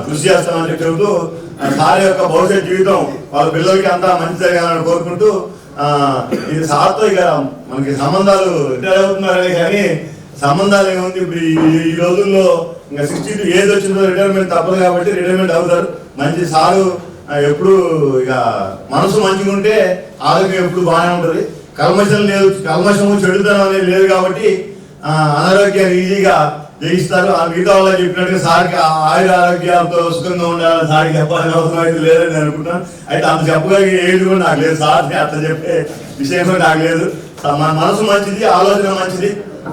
కృషి చేస్తామని చెప్పి చెబుతూ సార్ యొక్క భవిష్యత్ జీవితం వాళ్ళ పిల్లలకి అంతా మంచి జరగాలని కోరుకుంటూ ఇది సార్తో ఇక మనకి సంబంధాలు రిటైర్ అవుతున్నారనే కానీ సంబంధాలు ఏముంది. ఇప్పుడు ఈ రోజుల్లో ఇంకా 62 ఏజ్ వచ్చిందో రిటైర్మెంట్ తప్పదు కాబట్టి రిటైర్మెంట్ అవుతారు. మంచి సారు ఎప్పుడు ఇక మనసు మంచిగా ఉంటే ఆరోగ్యం ఎప్పుడు బాగానే ఉంటుంది. కల్మషం లేదు, కల్మషము చెడుతనం అనేది లేదు కాబట్టి అనారోగ్యాన్ని ఈజీగా జయిస్తారు. ఆ మిగతా వాళ్ళకి చెప్పినట్టుగా సార్కి ఆయుర ఆరోగ్యాలతో సుఖంగా ఉండాలని సార్కి చెప్పాలని అవసరం అయితే లేదని నేను అనుకుంటున్నాను. అయితే అంత చెప్పగలిగే ఏజ్ కూడా నాకు లేదు, సార్ని అట్లా చెప్పే విషయం కూడా నాకు లేదు. మన మనసు మంచిది, ఆలోచన మంచిది,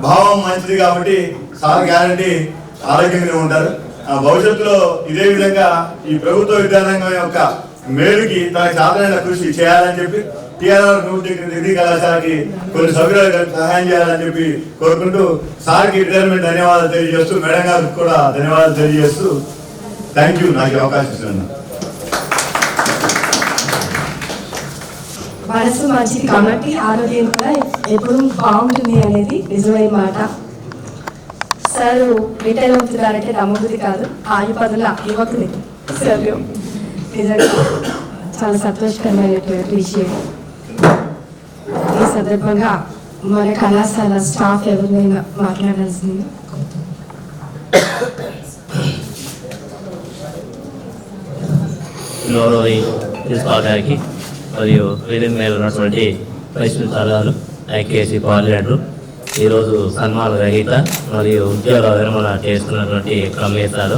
భావం మంచిది కాబట్టి సార్ గ్యారంటీ ఆరోగ్యంగా ఉంటారు. భవిష్యత్తులో ఇదే విధంగా ఈ ప్రభుత్వ విద్యారంగం యొక్క మేలుకి తన సాధారణ కృషి చేయాలని చెప్పి టీఆర్ఆర్ డిగ్రీ కళాశాలకి కొన్ని సౌకర్యాలు సహాయం చేయాలని చెప్పి కోరుకుంటూ సార్కి రిటైర్మెంట్ ధన్యవాదాలు తెలియజేస్తూ, మేడం గారికి కూడా ధన్యవాదాలు తెలియజేస్తూ థ్యాంక్ యూ నాకు అవకాశం ఇస్తున్నాను. మనసు మంచిది కాబట్టి ఆరోగ్యం కూడా ఎప్పుడు బాగుంటుంది అనేది నిజమైన మాట. సార్ రిటైర్ అవుతున్నారంటే నమ్మబుద్ధి కాదు, ఆయుపదుల యువకుని సార్ నిజంగా చాలా సంతోషకరమైనటువంటి విషయం. ఈ సందర్భంగా మన కళాశాల స్టాఫ్ ఎవరినైనా మాట్లాడాల్సింది. గౌరవ ప్రిన్సిపాల్ గారికి మరియు వేదిక మీద ఉన్నటువంటి వైస్ ప్రిన్సిపాల్ గారు, ఐకేసీ కోఆర్డినేటర్, ఈరోజు సన్మాన గ్రహీత మరియు ఉద్యోగ విరమణ చేస్తున్నటువంటి కమిషనర్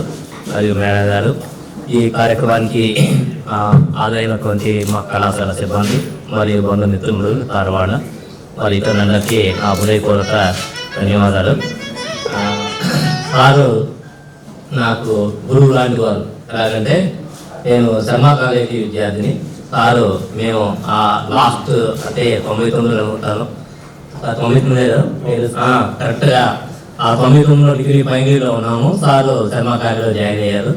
మరియు మేడం గారు, ఈ కార్యక్రమానికి ఆదైనటువంటి మా కళాశాల సిబ్బంది మరియు బంధుమిత్రులు ధారవాడ మరి ఇతరులందరికీ నా హృదయపూర్వక ధన్యవాదాలు. సారు నాకు గురువు లాంటి వారు. ఎలాగంటే నేను శర్మా కాలేజీ విద్యార్థిని. సారు మేము లాస్ట్ అంటే 99లో ఉంటాను, 99 కరెక్ట్గా ఆ 99లో డిగ్రీ ఫైనల్ ఇయర్లో ఉన్నాము. సారు శర్మా కాలేజీలో జాయిన్ అయ్యారు.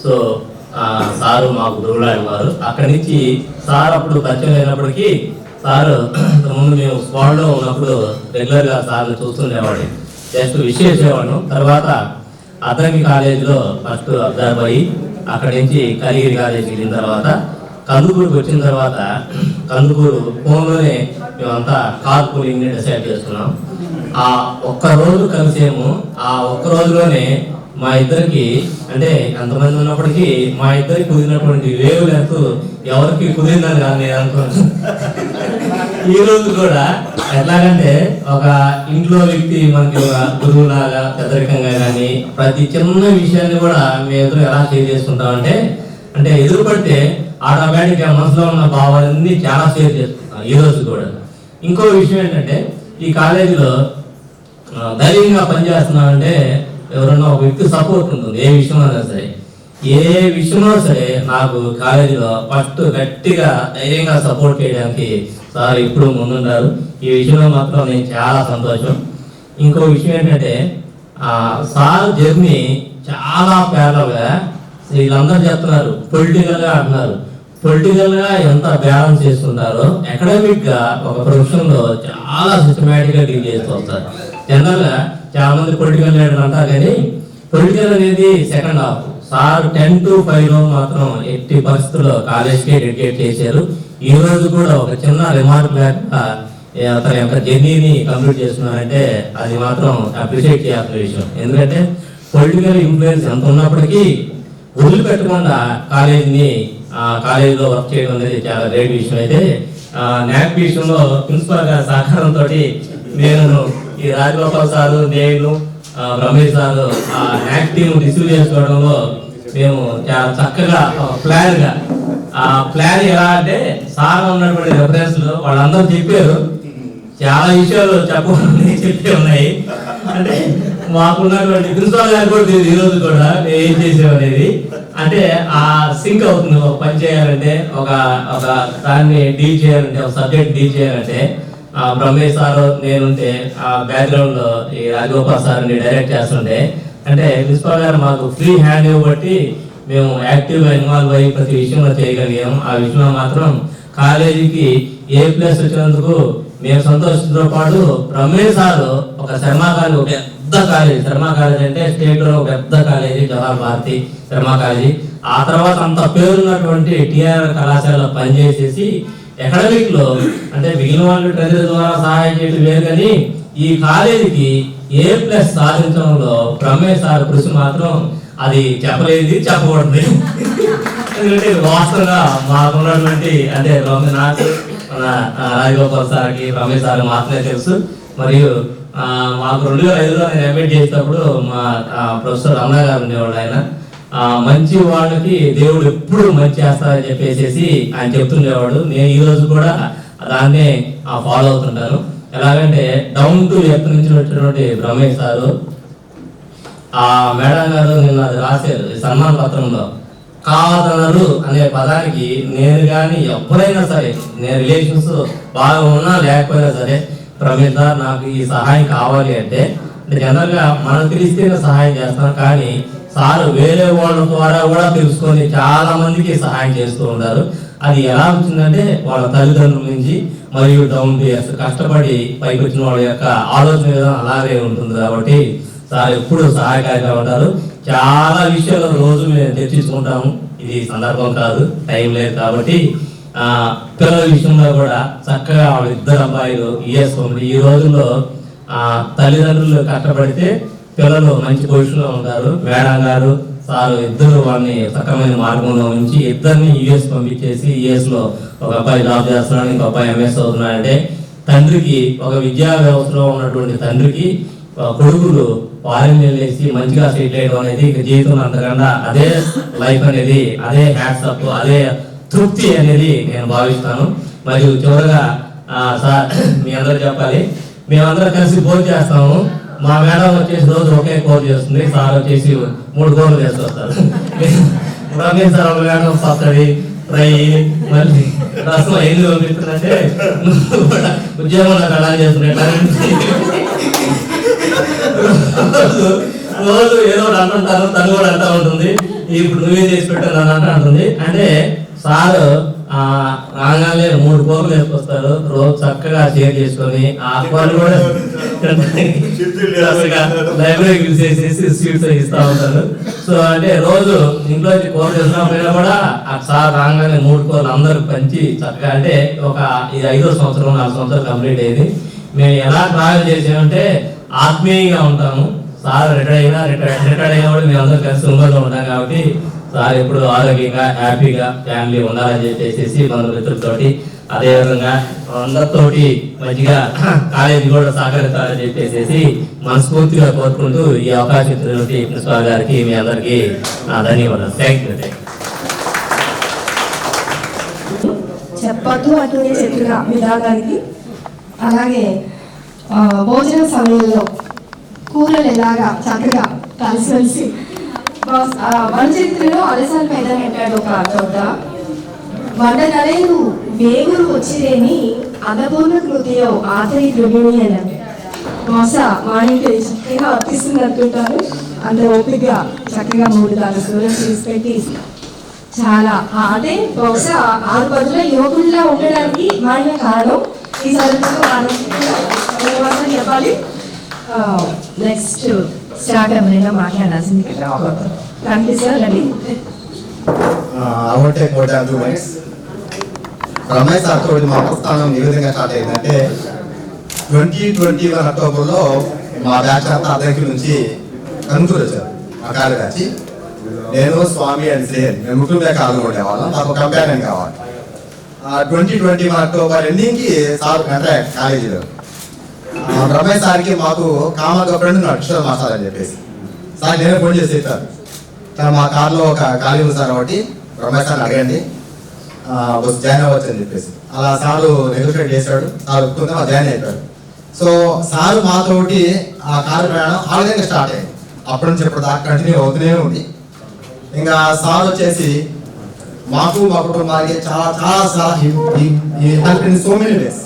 సో సారు మాకు గురువులాంటి వారు. అక్కడి నుంచి సార్ అప్పుడు పరిచయం అయినప్పటికీ సారు ముందు మేము స్పాట్లో ఉన్నప్పుడు రెగ్యులర్గా సార్ని చూస్తుండేవాడు, జస్ట్ విష్ చేసేవాడు. తర్వాత అద్దంకి కాలేజీలో ఫస్ట్ అబ్జర్వ్ అయ్యి అక్కడి నుంచి కలిగిరి కాలేజీకి వెళ్ళిన తర్వాత కందుకూరుకి వచ్చిన తర్వాత కందుకూరు ఫోన్లోనే మేమంతా కార్ పూలింగ్ని డిసైడ్ చేసుకున్నాం. ఆ ఒక్కరోజు కలిసేము. ఆ ఒక్క రోజులోనే మా ఇద్దరికి అంటే ఎంతమంది ఉన్నప్పటికీ మా ఇద్దరికి కుదిరినటువంటి వేవ్ లెంత్ ఎవరికి కుదిరిందని కానీ నేను అనుకున్నాను. ఈ రోజు కూడా ఎట్లాగంటే ఒక ఇంట్లో వ్యక్తి మనకి గురువులాగా పెద్దరికంగా కానీ ప్రతి చిన్న విషయాన్ని కూడా మేము ఎదురు ఎలా షేర్ చేసుకుంటామంటే అంటే ఎదురుపడితే ఆటోమేటిక్గా మనసులో ఉన్న భావాలన్నీ చాలా షేర్ చేసుకుంటాం ఈ రోజు కూడా. ఇంకో విషయం ఏంటంటే ఈ కాలేజీలో ధైర్యంగా పనిచేస్తున్నామంటే ఎవరన్నా ఒక వ్యక్తి సపోర్ట్ ఉంటుంది. ఏ విషయంలో సరే, ఏ విషయంలో సరే నాకు కాలేజీలో ఫస్ట్ గట్టిగా ధైర్యంగా సపోర్ట్ చేయడానికి సార్ ఇప్పుడు ముందున్నారు. ఈ విషయంలో మాత్రం నేను చాలా సంతోషం. ఇంకో విషయం ఏంటంటే సార్ జర్నీ చాలా ప్యారల్గా వీళ్ళందరూ చెప్తున్నారు, పొలిటికల్గా అంటున్నారు. పొలిటికల్గా ఎంత బ్యాలెన్స్ చేస్తుంటారో అకాడమిక్గా ఒక ప్రొఫెషన్లో చాలా సిస్టమేటిక్గా డీల్ చేస్తూ వస్తారు. జనరల్గా చాలా మంది పొలిటికల్ లీడర్ అంటారు కానీ పొలిటికల్ అనేది సెకండ్ హాఫ్. సార్ 10 to 5లో మాత్రం ఎట్టి పరిస్థితుల్లో కాలేజ్కే డెడికేట్ చేశారు. ఈ రోజు కూడా ఒక చిన్న రిమార్క్ లేక తన యొక్క జర్నీని కంప్లీట్ చేస్తున్నారంటే అది మాత్రం అప్రిషియేట్ చేయాల్సిన విషయం. ఎందుకంటే పొలిటికల్ ఇన్ఫ్లుయెన్స్ ఎంత ఉన్నప్పటికీ వదిలిపెట్టకుండా కాలేజీలో వర్క్ చేయడం అనేది చాలా గ్రేట్ విషయం. అయితే న్యాక్ విషయంలో ప్రిన్సిపాల్ గారి సహకారంతో నేను ఈ రాజగోపాల్ సారు, నేను రమేష్ సారు ఆ న్యాక్ టీం రిసీవ్ చేసుకోవడంలో మేము చాలా చక్కగా ప్లాన్గా ఆ ప్లాన్ ఎలా అంటే సార్ ఉన్నటువంటి రెఫరెన్స్లు వాళ్ళందరూ చెప్పారు. చాలా విషయాలు చెప్పకుండా చెప్పే ఉన్నాయి. అంటే మాకున్నటువంటి ప్రిన్సిపాల్ గారు కూడా తెలియదు ఈరోజు కూడా ఏం చేసాం అనేది. అంటే ఆ సింక్ అవుతుంది. ఒక పని చేయాలంటే ఒక దాన్ని డీల్ చేయాలంటే ఒక సబ్జెక్ట్ డీల్ చేయాలంటే బ్రహ్మేష్ సార్ నేనుంటే ఆ బ్యాక్గ్రౌండ్ లో ఈ రాజగోపాల్ సార్ని డైరెక్ట్ చేస్తుంటే అంటే ప్రిన్సిపాల్ గారు మాకు ఫ్రీ హ్యాండ్ ఇవ్వబట్టి మేము యాక్టివ్గా ఇన్వాల్వ్ అయ్యి ప్రతి విషయంలో చేయగలిగాం. ఆ విషయంలో మాత్రం కాలేజీకి A+ వచ్చినందుకు మేము సంతోషంతో పాటు రమేష్ సార్ ఒక శర్మా కాలేజ్, ఒక పెద్ద కాలేజీ, శర్మా కాలేజ్ అంటే స్టేట్ లో పెద్ద కాలేజీ, జవహర్ భారతి శర్మా కాలేజీ. ఆ తర్వాత అంత పేరున్నటువంటి TR కళాశాలలో పనిచేసేసి అకాడమిక్ లో అంటే మిగిలిన వాళ్ళు ట్రెజరీ ద్వారా సహాయం చేయడం వేరు కానీ ఈ కాలేజీకి A+ సాధించడంలో రమేష్ సార్ కృషి మాత్రం అది చెప్పలేదు, చెప్పకూడదు. ఎందుకంటే వాస్తవంగా మాకున్నటువంటి అంటే నాకు మన రాజగోపాల్ సార్కి రమేష్ సార్ మాత్రమే తెలుసు. మరియు మాకు 2005లో నేను MA చేసేటప్పుడు మా ప్రొఫెసర్ రమణ గారు ఉండేవాళ్ళు. ఆయన మంచి వాళ్ళకి దేవుడు ఎప్పుడు మంచి చేస్తారని చెప్పేసి ఆయన చెప్తుండేవాడు. నేను ఈ రోజు కూడా దాన్నే ఫాలో అవుతుంటాను. ఎలాగంటే డౌన్ టు ఎర్త్ నుంచి వచ్చినటువంటి రమేష్ సారు ఆ మేడం గారు నిన్న అది రాశారు సన్మాన పత్రంలో. కాదనరు అనే పదానికి నేను కానీ ఎవరైనా సరే, నేను రిలేషన్స్ బాగా ఉన్నా లేకపోయినా సరే, ప్రమేష్ సార్ నాకు ఈ సహాయం కావాలి అంటే జనరల్గా మనం తెలిస్తేనే సహాయం చేస్తాం. కానీ సార్ వేరే వాళ్ళ ద్వారా కూడా తెలుసుకొని చాలా మందికి సహాయం చేస్తూ ఉంటారు. అది ఎలా వచ్చిందంటే వాళ్ళ తల్లిదండ్రుల నుంచి మరియు డౌన్ టు ఎర్త్ కష్టపడి పైకి వచ్చిన వాళ్ళ యొక్క ఆలోచన విధానం అలాగే ఉంటుంది. కాబట్టి సార్ ఎప్పుడు సహాయకారిగా ఉంటారు. చాలా విషయాలు రోజు మేము చర్చించుకుంటాము. ఇది సందర్భం కాదు, టైం లేదు కాబట్టి పిల్లల విషయంలో కూడా చక్కగా వాళ్ళ ఇద్దరు అబ్బాయిలు ES1 ఈ రోజుల్లో తల్లిదండ్రులు కష్టపడితే పిల్లలు మంచి పొజిషన్లో ఉంటారు. మేడం గారు సార్ ఇద్దరు వాళ్ళని సక్రమైన మార్గంలో ఉంచి ఇద్దరిని US పంపించేసి US లో ఒక అబ్బాయి జాబ్ చేస్తున్నాడు, ఇంకో అబ్బాయి MS అవుతున్నాడు. అంటే తండ్రికి ఒక విద్యా వ్యవస్థలో ఉన్నటువంటి తండ్రికి కొడుకులు ఫారెన్ వెళ్ళేసి మంచిగా సెటిల్ అయ్యడం అనేది జీవితంలో అంతకన్నా అదే లైఫ్ అనేది, అదే హ్యాట్సప్, అదే తృప్తి అనేది నేను భావిస్తాను. మరియు చివరగా సార్ మీ అందరూ చెప్పాలి, మేమందరం కలిసి భోజనం చేస్తాము. మా మేడం వచ్చేసి రోజు ఒకే కూర చేస్తుంది, సార్ వచ్చేసి 3 కూరలు చేస్తారు. రమేష్ సార్ ఒక మేడం పచ్చడి, ఫ్రై, మళ్ళీ రసం 5 పంపిస్తుందంటే ఉద్యోగం నాకు అలా చేస్తున్నాయి. రోజు ఏదో ఒకటి అంటుంటారు, తను కూడా అంటూ ఉంటుంది, ఇప్పుడు నువ్వే చేసి పెట్టాను అని అంటుంది. అంటే సార్ రాగానే 3 కూరలు వేసుకొస్తారు, రోజు చక్కగా షేర్ చేసుకొని ఆ కూరలు కూడా లైబ్రరీకి పిలిచేసేసి స్వీట్స్ ఇస్తా ఉంటారు. సో అంటే రోజు ఇంట్లో కూర చేసినప్పుడైనా కూడా ఆ సార్ రాగానే 3 కూరలు అందరికి పంచి చక్కగా, అంటే ఇది 5వ సంవత్సరం 4 సంవత్సరాలు కంప్లీట్ అయింది. మేము ఎలా ట్రావెల్ చేసామంటే ఆత్మీయంగా ఉంటాము. సార్ రిటైర్డ్ అయినా కూడా మేము అందరూ కలిసి ఉమ్మడిలో ఉంటాం. కాబట్టి సార్ ఎప్పుడు ఆరోగ్యంగా హ్యాపీగా ఫ్యామిలీ ఉండాలని చెప్పేసి మన మిత్రులతోటి అదేవిధంగా అందరితోటి మంచిగా కాలేజీ కూడా సహకరిస్తారని చెప్పేసి మనస్ఫూర్తిగా కోరుకుంటూ ఈ అవకాశం ఇచ్చినటువంటి ప్రిన్సిపాల్ గారికి మీ అందరికీ నా ధన్యవాదాలు. Thank you. చెప్పద్దు అంటూనే చెప్పిన విధానానికి, అలాగే భోజన సమయంలో కూరలు ఎలాగా చక్కగా కలిసి వనచరిత్రలో అలసాల మైదానం అంటాడు ఒక చోట, వండనలేను వేగురు వచ్చిరేని అన్నపూర్ణ కృతియో ఆతరి గృహిణి అని అంటే బహుశా మాణిక్య చక్కగా వర్తిస్తుంది అనుకుంటాను. అంత ఓపికగా చక్కగా 3 స్టూడెంట్స్ తీసుకెట్టి చాలా అంటే బహుశా 6 పదుల యువకుల్లా ఉండడానికి మాయన కారణం. ఈ సందర్భంగా చెప్పాలి. నెక్స్ట్ స్టార్ట్ ఏమైనా మాట్లాడాల్సింది థ్యాంక్ యూ సార్. అండి రమేష్ సార్తో మా ప్రస్థానం ఏ విధంగా స్టార్ట్ అయిందంటే 2021 అక్టోబర్లో మా బ్యాచ్ అంతా అద్దెకి నుంచి కనుకూరు వచ్చారు. మా కాలేజ్ వచ్చి నేను స్వామి అండ్ శ్రేయన్ మేము ముగ్గురుమే కాదు ఉండేవాళ్ళం. నాకు కంపానియన్ కావాలి. 2020 అక్టోబర్ ఎండింగ్కి సార్ కాంట్రాక్ట్ కాలేజీలో రమేష్ సార్కి మాకు కామన్ ఫ్రెండ్ అక్షర మాస్టర్ అని చెప్పేసి సార్ నేనే ఫోన్ చేసి చెప్పారు, సార్ మా కార్లో ఒక ఖాళీ ఉంది సార్ ఒకటి రమేష్ సార్ అడగండి జాయిన్ అవ్వచ్చు అని చెప్పేసి. అలా సారు నెగోషియేట్ చేశాడు. సార్ ఒప్పుకుంటే జాయిన్ అయిపోయాడు. సో సారు మాతోటి ఆ కారు ప్రయాణం ఆ విధంగా స్టార్ట్ అయింది. అప్పటి నుంచి ఇప్పుడు దాకా కంటిన్యూ అవుతూనే ఉంది. ఇంకా సార్ వచ్చేసి మాకు మా కుటుంబానికి చాలా చాలా చాలా help in so many days.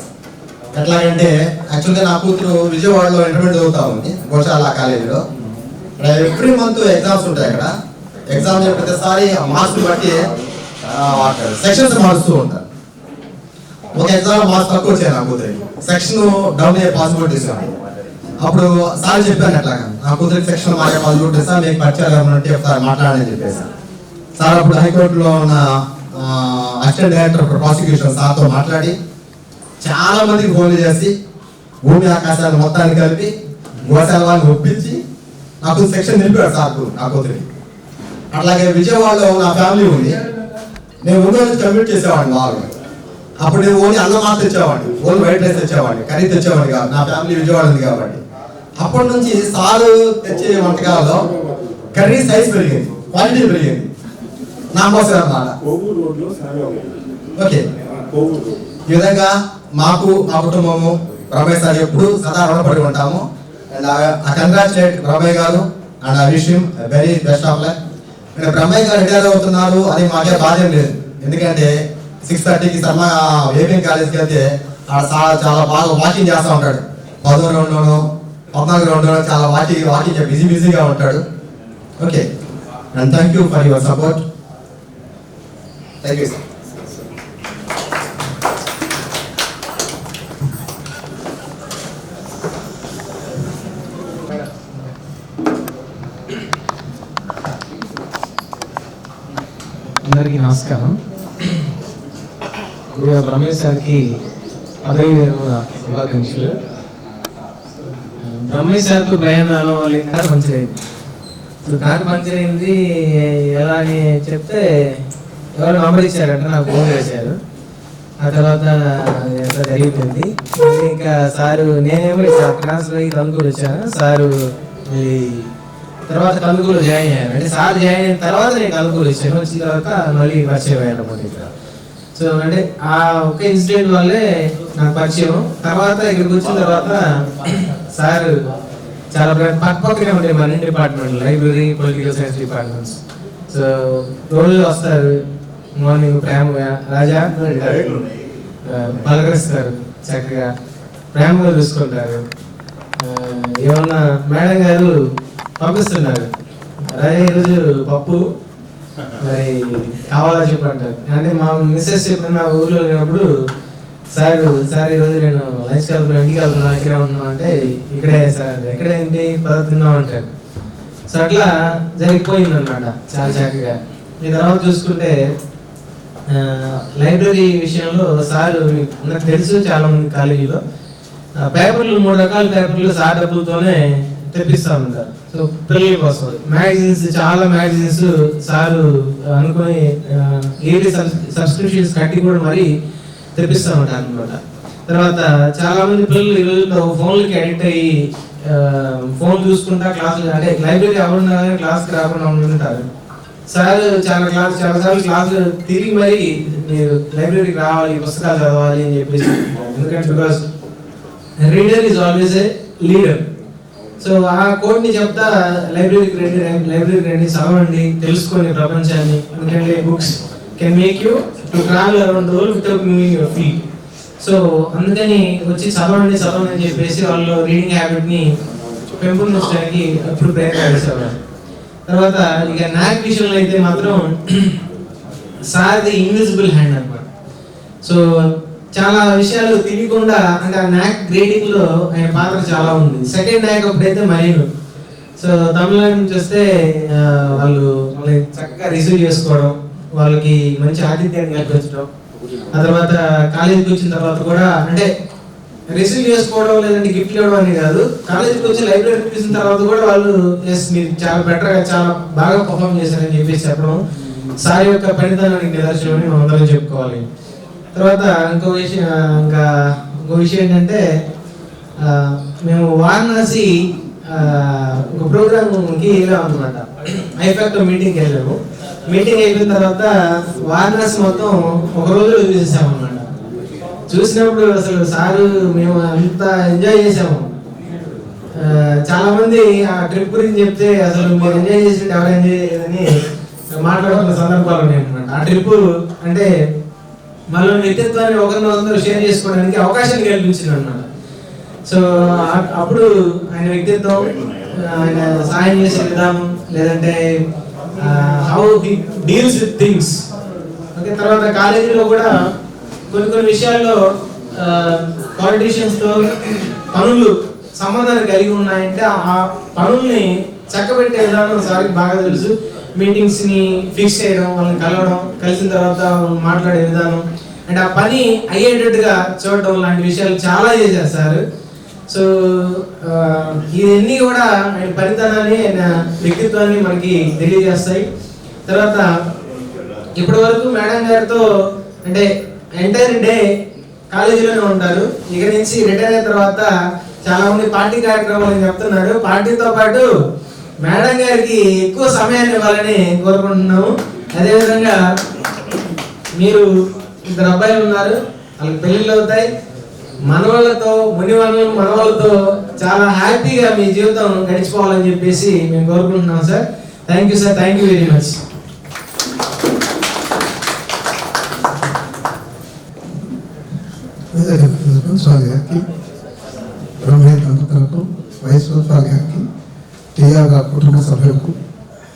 ఎట్లాగంటే యాక్చువల్గా నా కూతురు విజయవాడలో ఇంటర్మీడియట్ చదువుతా ఉంది గోశాల కాలేజీలో. ఎవ్రీ మంత్ ఎగ్జామ్స్ ఉంటాయి అక్కడ. ఎగ్జామ్ ప్రతిసారి మార్క్స్ బట్టి సెక్షన్స్ మారుస్తూ ఉంటారు. ఒక ఎగ్జామ్ మార్క్స్ తక్కువ వచ్చాయి నా కూతురికి, సెక్షన్ డౌన్ అయ్యే పాసిబిలిటీస్ ఉన్నాయి. అప్పుడు సార్ చెప్పాను అట్లాగా నా కూతురికి సెక్షన్ మారే పాసిబిలిటీస్ మీకు పరిచయాలు ఏమన్నా చెప్తారు మాట్లాడని చెప్పేసి. సార్ అప్పుడు హైకోర్టులో ఉన్న అసిస్టెంట్ డైరెక్టర్ ప్రాసిక్యూషన్ సార్తో మాట్లాడి చాలా మందికి ఫోన్లు చేసి భూమి ఆకాశాలు మొత్తాన్ని కలిపి గోశాల వాళ్ళని ఒప్పించి నాకు సెక్షన్ నిలిపాడు సార్ నా కూతురికి. అట్లాగే విజయవాడలో నా ఫ్యామిలీ ఉంది. నేను ముందు నుంచి కమ్యూట్ చేసేవాడిని వాళ్ళు. అప్పుడు నేను ఓన్లీ అన్నం మాత్రం తెచ్చేవాడిని, ఓన్లీ వైట్ రైస్ తెచ్చేవాడిని, కర్రీ తెచ్చేవాడిని కాదు. నా ఫ్యామిలీ విజయవాడ ఉంది కాబట్టి అప్పటి నుంచి సారు తెచ్చే వంటకాలలో కర్రీ సైజ్ పెరిగింది, క్వాలిటీ పెరిగింది. నా కోసం అన్నమాట. ఓకే, ఈ విధంగా మాకు మా కుటుంబము రమేష్ సార్ ఎప్పుడు సదా రుణపడి ఉంటాము. అండ్ ఆ congratulate Brahmaiah garu and I wish him very best of luck. Brahmaiah garu retire అవుతున్నారు అని మాకే బాధ లేదు. ఎందుకంటే 6:30కి ఏపీఎం కాలేజ్కి వెళ్తే చాలా బాగా వాకింగ్ చేస్తూ ఉంటాడు. 10వ రౌండ్లోనూ 14వ రౌండ్లోనూ చాలా వాకింగ్ బిజీగా ఉంటాడు. Okay, and thank you for your support. Thank you sir. అందరికీ నమస్కారం. రమేష్ సార్కి పదవి విరమణ శుభాకాంక్షలు. రమేష్ సార్కు ప్రయాణాలు వాళ్ళ కారు పంచర్ అయింది. కారు పంచర్ అయింది ఎలా అని చెప్తే ఎవరు నంబర్ ఇచ్చారంటే నాకు ఫోన్ చేశారు. ఆ తర్వాత ఎంత జరిగింది. ఇంకా సారు నేనేమో ట్రాన్స్ఫర్ అయ్యి కందుకూరు వచ్చాను. సారు తర్వాత కందుకూరు జాయిన్ అయ్యాను. అంటే సార్ జాయిన్ అయిన తర్వాత నేను కందుకూరు వచ్చాను. వచ్చిన తర్వాత మళ్ళీ పరిచయం అయ్యాను ఇక్కడ. సో అంటే ఆ ఒక ఇన్సిడెంట్ వల్లే నాకు పరిచయం. తర్వాత ఇక్కడికి వచ్చిన తర్వాత సార్ చాలా పక్కనే ఉంటాయి మన department, library, political science departments. So రోజు వస్తారు, మార్నింగ్ ప్రేమగా రాజా పలకరిస్తారు, చక్కగా ప్రేమగా చూసుకుంటారు. ఏమన్నా మేడం గారు పంపిస్తున్నారు, అదే ఈరోజు పప్పు మరి కావాలా చెప్పంటారు. అంటే మా మిస్సెస్ చెప్పిన ఊర్లో లేనప్పుడు సార్ ఈరోజు నేను లంచ్ వెళ్తున్నాను, ఇంటికి వెళ్తున్నాను, ఇక్కడే ఉన్నాను అంటే ఇక్కడే సార్ ఎక్కడేంటి పడుతున్నాం అంటారు. సో అట్లా జరిగిపోయింది అనమాట చాలా చక్కగా. ఈ తర్వాత చూసుకుంటే లైబ్రరీ విషయంలో సార్ నాకు తెలుసు చాలా మంది కాలేజీలో పేపర్లు 3 రకాల పేపర్లు సార్ డబ్బులతోనే తెప్పిస్తా ఉంటారు. సో పిల్లల కోసం మ్యాగజైన్స్, చాలా మ్యాగజైన్స్ సారు అనుకుని ఇయర్లీ సబ్స్క్రిప్షన్స్ కట్టి కూడా మరి తెప్పిస్తూ ఉంటారు అనమాట. తర్వాత చాలా మంది పిల్లలు ఈ రోజుల్లో ఫోన్లకి అడిక్ట్ అయ్యి ఫోన్ చూసుకుంటా క్లాసులు, అంటే లైబ్రరీ అవ్వకుండా క్లాస్కి రాకుండా ఉంటారు. సార్ చాలాసార్లు క్లాసులు తిరిగి మరి మీరు లైబ్రరీకి రావాలి, పుస్తకాలు చదవాలి అని చెప్పేసి. ఎందుకంటే because reader is always a leader. So ఆ కోడ్ని చెప్తా లైబ్రరీకి రండి, చదవండి, తెలుసుకోండి ప్రపంచాన్ని. ఎందుకంటే books can make you to travel around the world without moving your feet. So అందుకని వచ్చి చదవండి అని చెప్పేసి వాళ్ళు రీడింగ్ హ్యాబిట్ని పెంపొందించడానికి ఎప్పుడు ప్రయత్నం చేసేవారు. తర్వాత ఇక నాక్ విషయంలో అయితే మాత్రం సార్ది ఇన్విజిబుల్ హ్యాండ్ అనమాట. సో చాలా విషయాలు తెలియకుండా, అంటే ఆ నాక్ గ్రేడింగ్ లో ఆయన పాత్ర చాలా ఉంది. సెకండ్ నాక్ అప్పుడైతే మైను. సో తమిళనాడు నుంచి వస్తే వాళ్ళు చక్కగా రిసీవ్ చేసుకోవడం, వాళ్ళకి మంచి ఆతిథ్యాన్ని కల్పించడం. ఆ తర్వాత కాలేజీకి వచ్చిన తర్వాత కూడా అంటే రిసీవ్ చేసుకోవడం లేదంటే గిఫ్ట్ ఇవ్వడం అని కాదు, కాలేజీకి వచ్చి లైబ్రరీ చూసిన తర్వాత కూడా వాళ్ళు ఎస్ మీరు చాలా బెటర్గా చాలా బాగా పర్ఫామ్ చేశారని చెప్పేసి చెప్పడం సార్ యొక్క పనితనానికి నిదర్శనం మనం అందరం చెప్పుకోవాలి. తర్వాత ఇంకో విషయం ఏంటంటే మేము వారణాసి ఒక ప్రోగ్రామ్కి వెళ్ళాము అనమాట. ఐఫాక్ట్ మీటింగ్కి వెళ్ళాము. మీటింగ్ అయిపోయిన తర్వాత వారణాసి మొత్తం ఒక రోజులో చూసేసాము అనమాట. చూసినప్పుడు అసలు సారు మేము అంత ఎంజాయ్ చేసాము. చాలా మంది ఆ ట్రిప్ గురించి చెప్తే అసలు మీరు ఎంజాయ్ చేసింటే ఎవరు ఎంజాయ్ చేయలేదని మాట్లాడుతున్న సందర్భాలు ఉన్నాయి అనమాట. ఆ ట్రిప్ అంటే మళ్ళీ వ్యక్తిత్వాన్ని ఒకరినొకరు షేర్ చేసుకోవడానికి అవకాశాన్ని కల్పించింది అనమాట. సో అప్పుడు ఆయన వ్యక్తిత్వం, ఆయన సాయం చేసే విధానం, లేదంటే how he deals with things. Okay, తర్వాత కాలేజీలో కూడా కొన్ని విషయాల్లో పాలిటీషియన్స్తో పనులు సంబంధాలు కలిగి ఉన్నాయంటే ఆ పనుల్ని చక్కబెట్టే విధానం సార్కి బాగా తెలుసు. మీటింగ్స్ని ఫిక్స్ చేయడం, వాళ్ళని కలవడం, కలిసిన తర్వాత మాట్లాడే విధానం అండ్ ఆ పని అయ్యేటట్టుగా చూడడం లాంటి విషయాలు చాలా చేశారు సార్. సో ఇవన్నీ కూడా ఆయన పనితనాన్ని, ఆయన వ్యక్తిత్వాన్ని మనకి తెలియజేస్తాయి. తర్వాత ఇప్పటి వరకు మేడం గారితో అంటే ఎంటైర్ డే కాలేజీలోనే ఉంటారు. ఇక నుంచి రిటైర్ అయిన తర్వాత చాలా మంది పార్టీ కార్యక్రమాలు చెప్తున్నారు. పార్టీతో పాటు మేడం గారికి ఎక్కువ సమయాన్ని ఇవ్వాలని కోరుకుంటున్నాము. అదేవిధంగా మీరు 2 అబ్బాయిలు ఉన్నారు, వాళ్ళకి పెళ్ళిళ్ళు అవుతాయి. మనవాళ్ళతో మనవాళ్ళతో చాలా హ్యాపీగా మీ జీవితం గడిచిపోవాలని చెప్పేసి మేము కోరుకుంటున్నాం sir. Thank you sir, thank you very much. Swami గారికి, బ్రహ్మయ్య దంపతులకు, వైఎస్ స్వామి గారికి, టీఆర్ గారి కుటుంబ సభ్యులకు,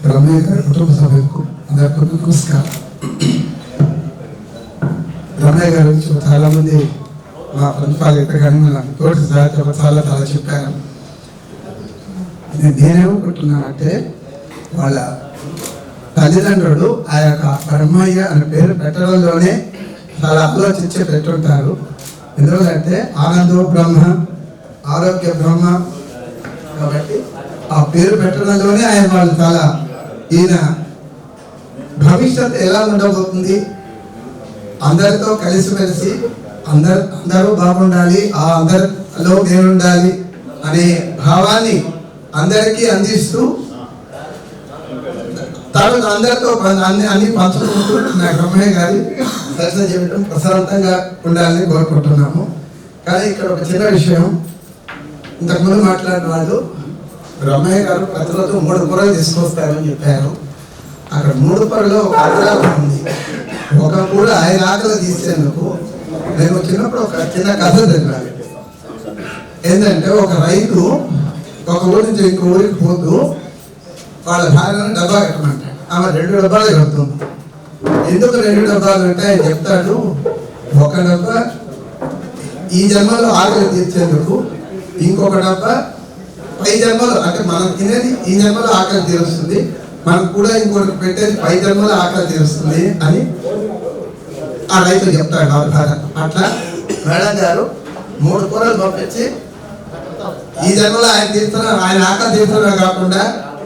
బ్రహ్మయ్య గారి కుటుంబ సభ్యులకు అందరికీ నమస్కారం. బ్రహ్మయ్య గారి గురించి చాలా మంది మా ప్రిన్సిపాల్ అయితే కానీ మన తోటి చాలా చెప్పారు. నేనేమనుకుంటున్నానంటే వాళ్ళ తల్లిదండ్రులు ఆ యొక్క బ్రహ్మయ్య అనే పేరు పెట్టడంలోనే చాలా ఆలోచించి పెట్టుంటారు. ఎందుకంటే ఆనందో బ్రహ్మ, ఆరోగ్య బ్రహ్మ కాబట్టి ఆ పేరు పెట్టడంలోనే ఆయన వాళ్ళు చాలా ఈయన భవిష్యత్తు ఎలా ఉండబోతుంది, అందరితో కలిసిమెలిసి అందరూ బాగుండాలి, ఆ అందరిలో నేనుండాలి అనే భావాన్ని అందరికీ అందిస్తూ తను అందరితో అన్ని పంచుకుంటూ నా బ్రహ్మయ్య గారి దర్శన జీవితం ప్రశాంతంగా ఉండాలని కోరుకుంటున్నాము. కానీ ఇక్కడ ఒక చిన్న విషయం, ఇంతకుముందు మాట్లాడిన వాళ్ళు బ్రహ్మయ్య గారు ప్రతిరోజు 3 కూరలు తీసుకొస్తారని చెప్పారు. అక్కడ 3 కూరలో ఒక అర్థం ఉంది. ఒక కూర ఆయన ఆకలి తీసేందుకు నేను చిన్నప్పుడు ఒక చిన్న కథ చదివాను. ఏంటంటే ఒక రైతు ఒక ఊరి నుంచి ఇంకో ఊరికి పోతూ వాళ్ళ భార్యను డబ్బా కట్టమంటాడు. ఆమె 2 డబ్బాలు కడుతుంది. ఎందుకు 2 డబ్బాలు అంటే ఆయన చెప్తాడు, ఒక డబ్బా ఈ జన్మలో ఆకలి తీర్చేందుకు, ఇంకొక డబ్బా పై జన్మలో అంటే మనం తినేది ఈ జన్మలో ఆకలి తీరుస్తుంది, మనకు కూడా ఇంకోటి పెట్టేది పై జన్మలో ఆకలి తీరుస్తుంది అని ఆ రైతు చెప్తాడు. అట్లా మేడం గారు 3 కూరలు పంపించి ఈ జన్మలో ఆయన తీరుతున్నారు, ఆయన ఆకలి తీరుతున్నారు కాకుండా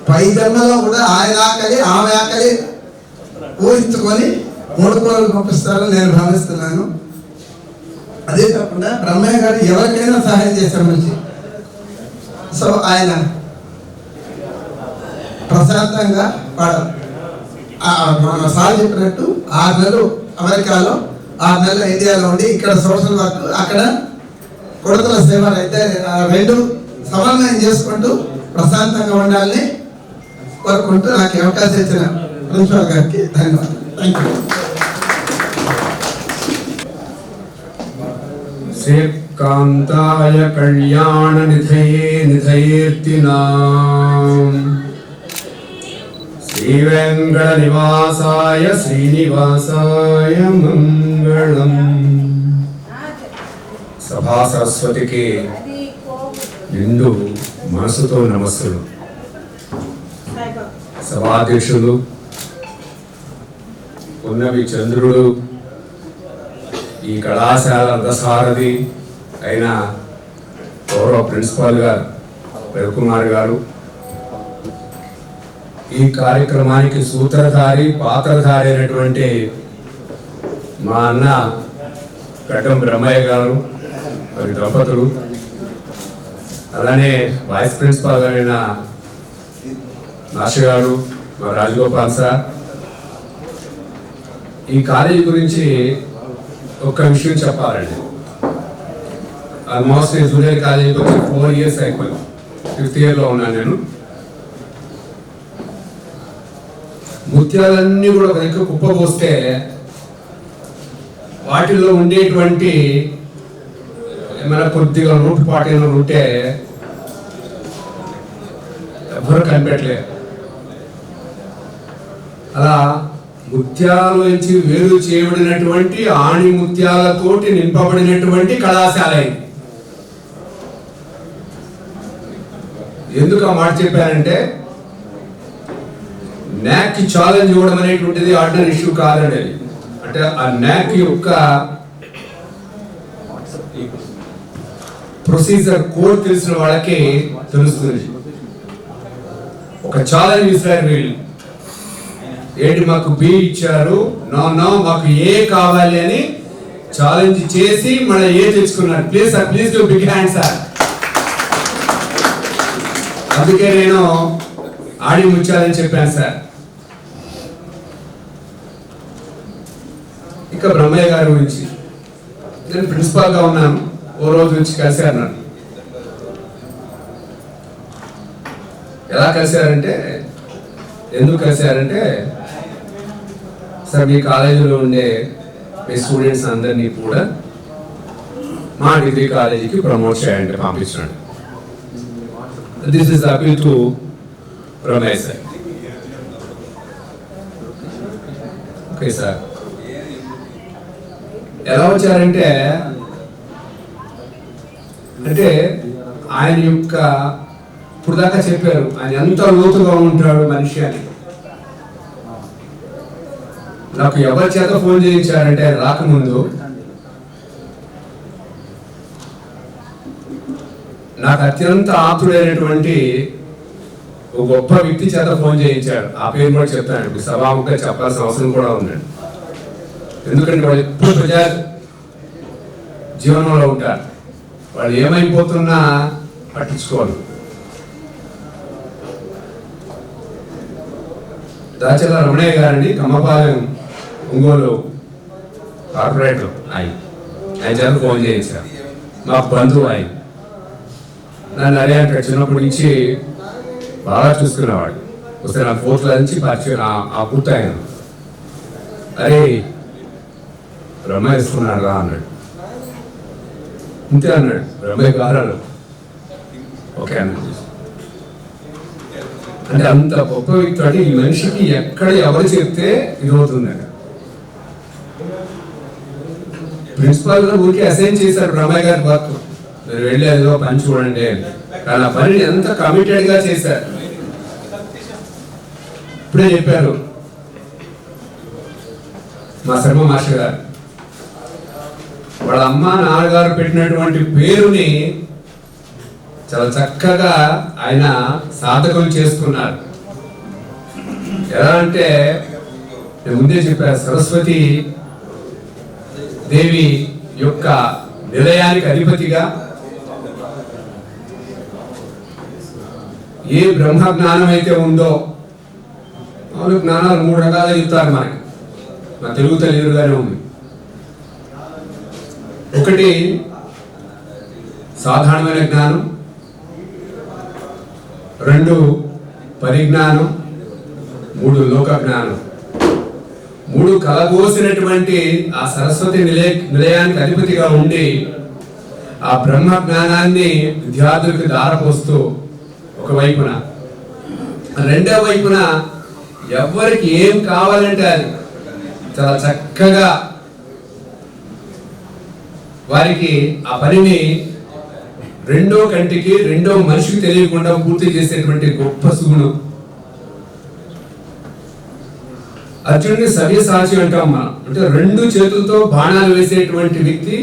పై జన్మలో కూడా ఆయన ఆకలి ఆమె ఆకలి ఊహించుకొని 3 కూరలు పంపిస్తారని నేను భావిస్తున్నాను. అదే కాకుండా బ్రహ్మయ్య గారు ఎవరికైనా సహాయం చేశారు మంచి. సో ఆయన ప్రశాంతంగా మన సార్ చెప్పినట్టు 6 నెలలు అమెరికాలో, 6 నెలలు ఇండియాలో ఉండి ఇక్కడ సోషల్ వర్క్, అక్కడ కొడుకుల సేవ అయితే 2 సమన్వయం చేసుకుంటూ ప్రశాంతంగా ఉండాలని కోరుకుంటూ నాకు అవకాశం ఇచ్చిన ప్రిన్సిపాల్ గారికి ధన్యవాదాలు. Thank you. కాంతాయ కళ్యాణ నిధయే నిధయేర్తినాం శ్రీ వెంకట నివాసాయ శ్రీనివాసాయ మంగళం. సభా సరస్వతికి నిండు మనసుతో నమస్సులు. సభాధ్యక్షులు ఉన్నవి చంద్రుడు, ఈ కళాశాల రథసారథి అయిన గౌరవ ప్రిన్సిపాల్ గారు రవికుమార్ గారు, ఈ కార్యక్రమానికి సూత్రధారి పాత్రధారి అయినటువంటి మా అన్న కట్టం బ్రహ్మయ్య గారు, మరి దంపతులు, అలానే వైస్ ప్రిన్సిపాల్ అయిన నాష గారు, మా రాజగోపాల్ సార్. ఈ కాలేజీ గురించి ఒక్క విషయం చెప్పాలండి. ఆల్మోస్ట్ నేను జూనియర్ కాలేజీకి వచ్చి 4 years అయిపోయింది. 5th yearలో ఉన్నాను నేను. ముత్యాలన్నీ కూడా ఒక దగ్గర కుప్పపోస్తే వాటిల్లో ఉండేటువంటి ఏమైనా కొద్దిగా రూపుపాటు ఉంటే ఎవరు కనిపెట్టలేదు. అలా ముత్యాల నుంచి వేరు చేయబడినటువంటి ఆణి ముత్యాలతోటి నింపబడినటువంటి కళాశాల ఇది. ఎందుకు ఆ మాట చెప్పానంటే, NAC కి ఛాలెంజ్ ఇవ్వడం అనేటువంటిది ఆర్డినరీ ఇష్యూ కాదండి. అంటే ఆ NAC యొక్క ప్రొసీజర్ కోడ్ తెలిసిన వాళ్ళకి తెలుస్తుంది. ఒక ఛాలెంజ్ ఇస్తారు వీళ్ళు, ఏంటి మాకు B ఇచ్చారు, నో మాకు A కావాలి అని ఛాలెంజ్ చేసి మన A తెచ్చుకున్నారు. Please to big hand sir. అందుకే నేను ఆడి ముచ్చాలని చెప్పాను సార్. ఇక బ్రహ్మయ్య గారి గురించి, నేను ప్రిన్సిపాల్గా ఉన్నాను. ఓ రోజు నుంచి కలిశారు నన్ను. ఎలా కలిశారంటే, ఎందుకు కలిశారంటే, సార్ మీ కాలేజీలో ఉండే మీ స్టూడెంట్స్ అందరినీ కూడా మా డిగ్రీ కాలేజీకి ప్రమోట్ చేయండి, పంపించండి. This is appeal to Brahmaiah sir. Okay sir. ఎలా వచ్చారంటే, అంటే ఆయన యొక్క ఇప్పుడు దాకా చెప్పారు ఆయన ఎంత లోతుగా ఉంటాడు మనిషి అని. నాకు ఎవరి చేత ఫోన్ చేయించారంటే, రాకముందు నాకు అత్యంత ఆప్తుడైనటువంటి ఒక గొప్ప వ్యక్తి చేత ఫోన్ చేయించాడు. ఆ పేరు కూడా చెప్తాను, ఇప్పుడు సభాముఖంగా చెప్పాల్సిన అవసరం కూడా ఉందండి. ఎందుకంటే వాళ్ళు ఎప్పుడు ప్రజా జీవనంలో ఉంటారు, వాళ్ళు ఏమైపోతున్నా పట్టించుకోరు. దాచల రమణయ్య గారిని కమ్మపాలెం ఒంగోలు కార్పొరేటర్ ఆయన చేత ఫోన్ చేయించారు. మా బంధువు ఆయన. నన్ను అదే అంటాడు, చిన్నప్పటి నుంచి బాగా చూసుకునేవాడు. వస్తే నా 4th నుంచి పరిచయం ఆ పూర్తయిన. అరే బ్రహ్మయ్య ఇస్తున్నాడు రా అన్నాడు. అంతే అన్నాడు. బ్రహ్మయ్య గారు ఓకే అన్నాడు. అంటే అంత గొప్ప వ్యక్తి. అంటే ఈ మనిషికి ఎక్కడ ఎవరు చెప్తే ఇది అవుతుందండి. ప్రిన్సిపాల్ గా ఊరికి అసైన్ చేశారు బ్రహ్మయ్య గారి వర్క్, మీరు వెళ్ళి ఏదో పని చూడండి అని. కానీ ఆ పనిని ఎంత కమిటెడ్ గా చేశారు. ఇప్పుడే చెప్పారు మా శర్మ మాస్టర్ గారు, వాళ్ళ అమ్మ నాన్నగారు పెట్టినటువంటి పేరుని చాలా చక్కగా ఆయన సాధకం చేసుకున్నారు. ఎలా అంటే, నేను ముందే చెప్పాను, సరస్వతి దేవి యొక్క నిలయానికి అధిపతిగా, ఏ బ్రహ్మ జ్ఞానం అయితే ఉందో, మామూలు జ్ఞానాలు 3 రకాలుగా చెప్తారు మనకి, మా తెలుగు తెలియదుగానే ఉంది. ఒకటి సాధారణమైన జ్ఞానం, 2 పరిజ్ఞానం, 3 లోక జ్ఞానం. 3 కలబోసినటువంటి ఆ సరస్వతి నిలయానికి అధిపతిగా ఉండి ఆ బ్రహ్మ జ్ఞానాన్ని విద్యార్థులకు దారపోస్తూ ఒకవైపున, రెండవ వైపున ఎవరికి ఏం కావాలంటే అది చాలా చక్కగా వారికి ఆ పనిని రెండో కంటికి, రెండో మనిషికి తెలియకుండా పూర్తి చేసేటువంటి గొప్ప సుగుణం. అర్జునుడిని సవ్యసాచి అంటాం మనం. అంటే 2 చేతులతో బాణాలు వేసేటువంటి వ్యక్తి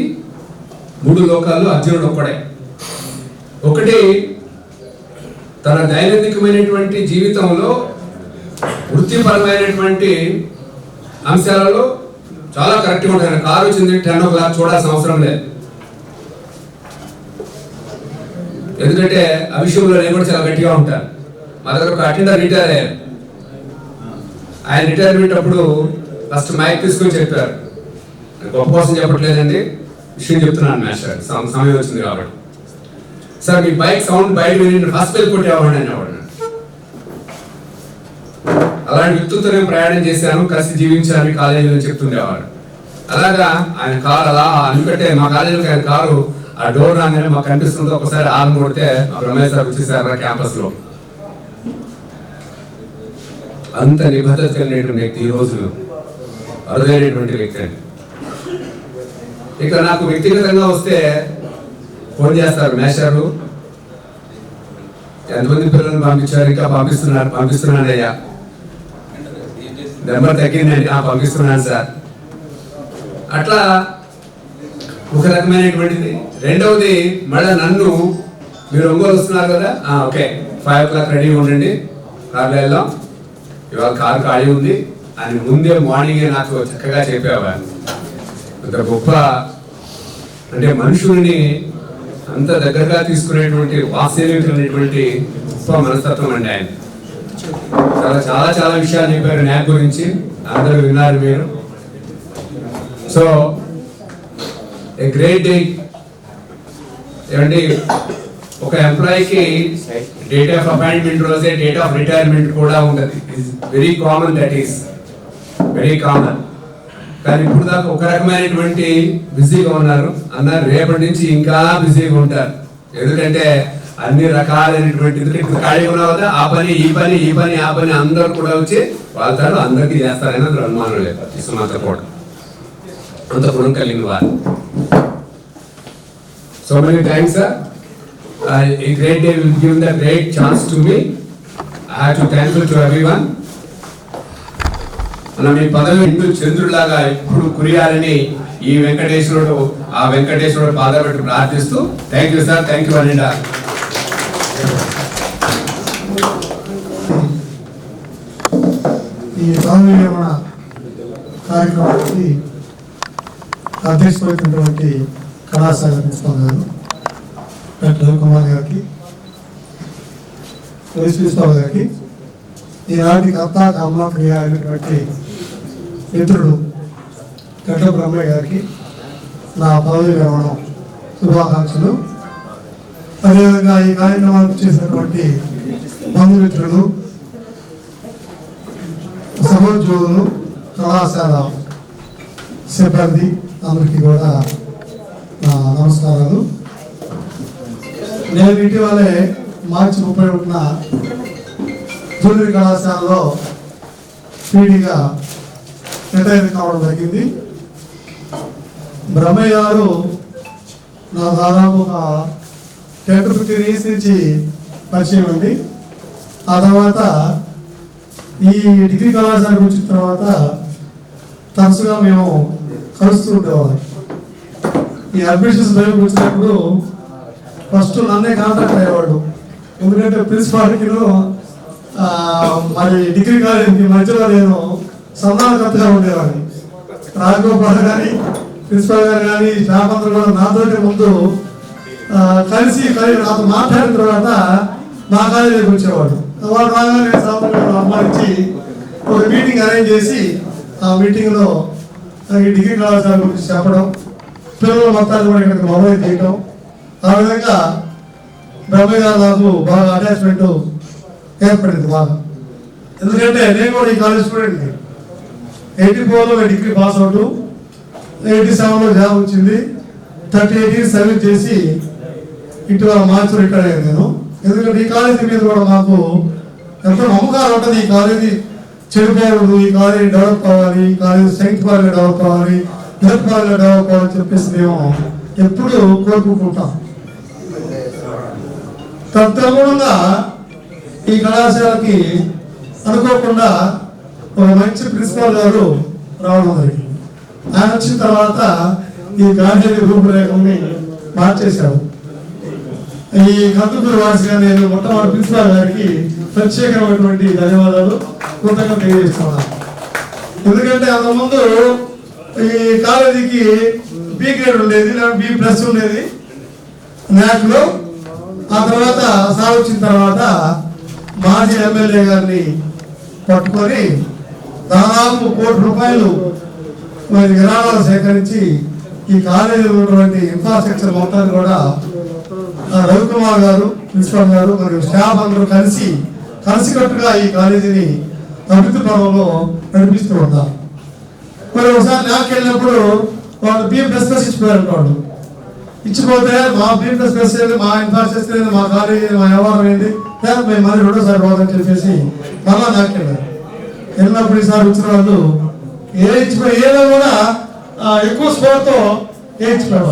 3 లోకాల్లో అర్జునుడు ఒక్కడే. ఒకటి, తన దైనందికమైనటువంటి జీవితంలో వృత్తిపరమైనటువంటి అంశాలలో చాలా కరెక్ట్గా ఉంటాయి. కారు వచ్చింది 10 o'clock చూడాల్సిన అవసరం లేదు, ఎందుకంటే ఆ విషయంలో నేను కూడా చాలా గట్టిగా ఉంటాను. మా దగ్గర ఒక అటెండర్ రిటైర్ అయ్యారు. ఆయన రిటైర్మెంట్ అప్పుడు ఫస్ట్ మైక్ తీసుకొని చెప్పారు, గొప్ప కోసం చెప్పట్లేదండి, విషయం చెప్తున్నాను మాస్టర్, సమయం వచ్చింది కాబట్టి. సార్ మీ బైక్ సౌండ్ బయట విని ఫస్ట్ బెల్ కొట్టేవాడిని అనేవాడు. అలాంటి వ్యక్తులతో నేను ప్రయాణం చేశాను, కలిసి జీవించాను కాలేజీలో చెప్తుండేవాడు. అలాగా ఆయన కారు అలా, ఎందుకంటే మా కాలేజీలోకి ఆయన కారు ఆ డోర్ రాగానే మాకు కనిపిస్తుంది, ఒకసారి ఆన్ కొడితే మా రమేష్ సార్ వచ్చేసారు క్యాంపస్ లో. అంత నిబద్ధత కలిగినటువంటి వ్యక్తి, ఈ రోజు అరుదైనటువంటి వ్యక్తి అండి. ఇక నాకు వ్యక్తిగతంగా వస్తే ఫోన్ చేస్తారు, మేస్టారు ఎంతమంది పిల్లల్ని పంపించారు, ఇంకా పంపిస్తున్నాను అయ్యా, నెంబర్ తగ్గిందండి, పంపిస్తున్నాను సార్. అట్లా ఒక రకమైనటువంటిది. రెండవది, మళ్ళీ నన్ను మీరు ఒంగోలు వస్తున్నారు కదా, ఓకే 5 o'clock రెడీగా ఉండండి, కార్లో వెళ్దాం, ఇవాళ కారు ఖాళీ ఉంది అని ముందే మార్నింగే నాకు చక్కగా చెప్పేవారు. అంత గొప్ప, అంటే మనుషుల్ని అంత దగ్గరగా తీసుకునేటువంటి వాత్సల్యమైనటువంటి గొప్ప మనస్తత్వం అండి ఆయన. చాలా చాలా చాలా విషయాలు చెప్పారు న్యాక్ గురించి, అందరూ విన్నారు మీరు. So a great day. ఏమండి, ఒక ఎంప్లాయీకి డేట్ ఆఫ్ అపాయింట్మెంట్ రోజే డేట్ ఆఫ్ రిటైర్మెంట్ కూడా ఉండదు. Very common, that is very common. కానీ ఇప్పుడు దాకా ఒక రకమైనటువంటి బిజీగా ఉన్నారు అన్నారు, రేపటి నుంచి ఇంకా బిజీగా ఉంటారు. ఎందుకంటే అన్ని రకాలైనటువంటి, ఎందుకంటే ఖాళీగా ఉన్నావు కదా, ఆ పని ఈ పని ఈ పని ఆ పని అందరూ కూడా వచ్చి వాళ్ళతారు, అందరికీ చేస్తారని అందులో అనుమానం లేదు. ఇసుమంత కూడా అంత గుణం కలిగిన వారు. So many thanks sir. A great day will give the great chance to me. I have to thankful to everyone. మన మీ పదవి ఇందు చంద్రులాగా ఎప్పుడు కురియాలని ఈ వెంకటేశ్వరుడు ఆ వెంకటేశ్వరుడు పాదపెట్టు ప్రార్థిస్తూ thank you sir, thank you అనిండా. ఈ పదవి విరమణ కార్యక్రమానికి అధ్యక్షులైనటువంటి కళాశాల ప్రిన్సిపల్ గారు డాక్టర్ రవికుమార్ గారికి, వైస్ ప్రిన్సిపల్ గారికి, ఈనాటి కర్త కమలాప్రియ అయినటువంటి మిత్రుడు గడ్డ బ్రహ్మయ్య గారికి నా పదవి విరమణం శుభాకాంక్షలు. అదేవిధంగా ఈ కార్యక్రమానికి చేసినటువంటి బంధుమిత్రులు, సహోద్యోగులు, కళాశాల సిబ్బంది అందరికీ కూడా నా నమస్కారాలు. నేను ఇటీవలే మార్చి 31న జూనియర్ కళాశాలలో పీడీగా రిటైర్ కావడం జరిగింది. బ్రహ్మయ్య గారు నా దాదాపు ఒక 10-15 years నుంచి పరిచయం అండి. ఆ తర్వాత ఈ డిగ్రీ కళాశాలకు వచ్చిన తర్వాత తరచుగా మేము కలుస్తూ ఉండేవాళ్ళం. ఈ అడ్మిషన్స్ టైంకి వచ్చినప్పుడు ఫస్ట్ నన్నే కాంటాక్ట్ అయ్యేవాడు, ఎందుకంటే ప్రిన్సిపాల్కి మరి డిగ్రీ కాలేజీకి మధ్యలో నేను సంధానకర్తగా ఉండేవాడిని. రాఘగోపాల్ కానీ ప్రిన్సిపాల్ గారు కానీ స్టాఫ్ అందరూ కూడా నాతోటి ముందు కలిసి నాతో మాట్లాడిన తర్వాత మా కాలేజీకి వచ్చేవాడు. వాడు రాగానే సాయంత్రం అమ్మాయించి ఒక మీటింగ్ అరేంజ్ చేసి ఆ మీటింగ్లో ఈ డిగ్రీ కళాశాల గురించి చెప్పడం, పిల్లల మొత్తాన్ని కూడా ఇక్కడికి మొబైల్ చేయడం, ఆ విధంగా బ్రహ్మయ్య గారు నాకు బాగా అటాచ్మెంట్ ఏర్పడింది బాగా. ఎందుకంటే నేను కూడా ఈ కాలేజ్ స్టూడెంట్. 84లో డిగ్రీ పాస్ అవుట్, 87లో జాబ్ వచ్చింది, 38 years సర్వీస్ చేసి ఇటీవల మార్చి రిటైర్ అయ్యాను నేను. ఎందుకంటే ఈ కాలేజీ మీద కూడా మాకు ఎంతో నమ్మకాలు ఉంటుంది. ఈ కాలేజీ చెడిపోకూడదు, ఈ కాలేజీ డెవలప్ కావాలి, ఈ కాలేజీ స్ట్రెంగ్త్ పరంగా డెవలప్ కావాలి, హెల్త్ పరంగా డెవలప్ కావాలని చెప్పేసి మేము ఎప్పుడు కోరుకుంటాం. తదనుగుణంగా ఈ కళాశాలకి అనుకోకుండా ఒక మంచి ప్రిన్సిపాల్ గారు రావడం జరిగింది. ఆయన వచ్చిన తర్వాత ఈ గాంధీ రూపురేఖల్ని మార్చేశాము. ఈ కందుకూరు వాసిగా నేను మొట్టమొదటి ప్రిన్సిపాల్ గారికి ప్రత్యేకమైనటువంటి ధన్యవాదాలు కృతజ్ఞత తెలియజేస్తున్నాను. ఎందుకంటే అంతకుముందు ఈ కాలేజీకి బి గ్రేడ్ ఉండేది, B+ ఉండేది న్యాక్లో. ఆ తర్వాత సార్ వచ్చిన తర్వాత మాజీ ఎమ్మెల్యే గారిని పట్టుకొని దాదాపు ₹1 కోటి విరాళాలు సేకరించి ఈ కాలేజీలో ఉన్నటువంటి ఇన్ఫ్రాస్ట్రక్చర్ మొత్తాన్ని కూడా రవికుమార్ గారు, ప్రిన్సిపల్ గారు మరియు స్టాఫ్ అందరూ కలిసికట్టుగా ఈ కాలేజీని అభివృద్ధి పరంలో నడిపిస్తూ ఉంటారు. మరి ఒకసారి నాకు వెళ్ళినప్పుడు వాళ్ళు B++ ఇచ్చిపోయారు. వాళ్ళు ఇచ్చిపోతే మా B++ ఏంది, మా ఇన్ఫ్రాస్ట్రక్చర్ ఏంది, మా కాలేజీ, మా వ్యవహారం ఏంటి, మేము మళ్ళీ రెండోసారి పోదని చెప్పేసి మళ్ళా నాకు వెళ్ళారు. వెళ్ళినప్పుడు ఈసారి వచ్చిన వాళ్ళు ఏదో కూడా ఎక్కువ స్కోర్తో ఇచ్చిపోయారు,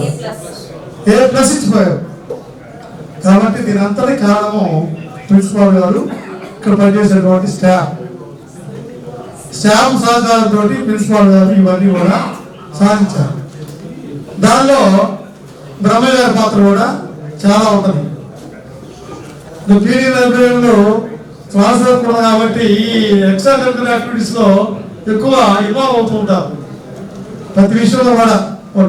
A+ ఇచ్చిపోయారు. కాబట్టి దీని అంతటి కారణము ప్రిన్సిపాల్ గారు, ఇక్కడ పనిచేసేటువంటి స్టాఫ్ సహకారంతో ప్రిన్సిపాల్ గారు ఇవన్నీ కూడా సాధించారు. దానిలో బ్రహ్మయ్య గారి పాత్ర కూడా చాలా ఉంటుంది. పీడీ లైబ్రరీలో క్లాస్ వర్క్ కూడా కాబట్టి ఈ ఎక్స్ట్రా కరిక్యులర్ యాక్టివిటీస్లో ఎక్కువ ఇన్వాల్వ్ అవుతూ ఉంటారు. ప్రతి విషయంలో కూడా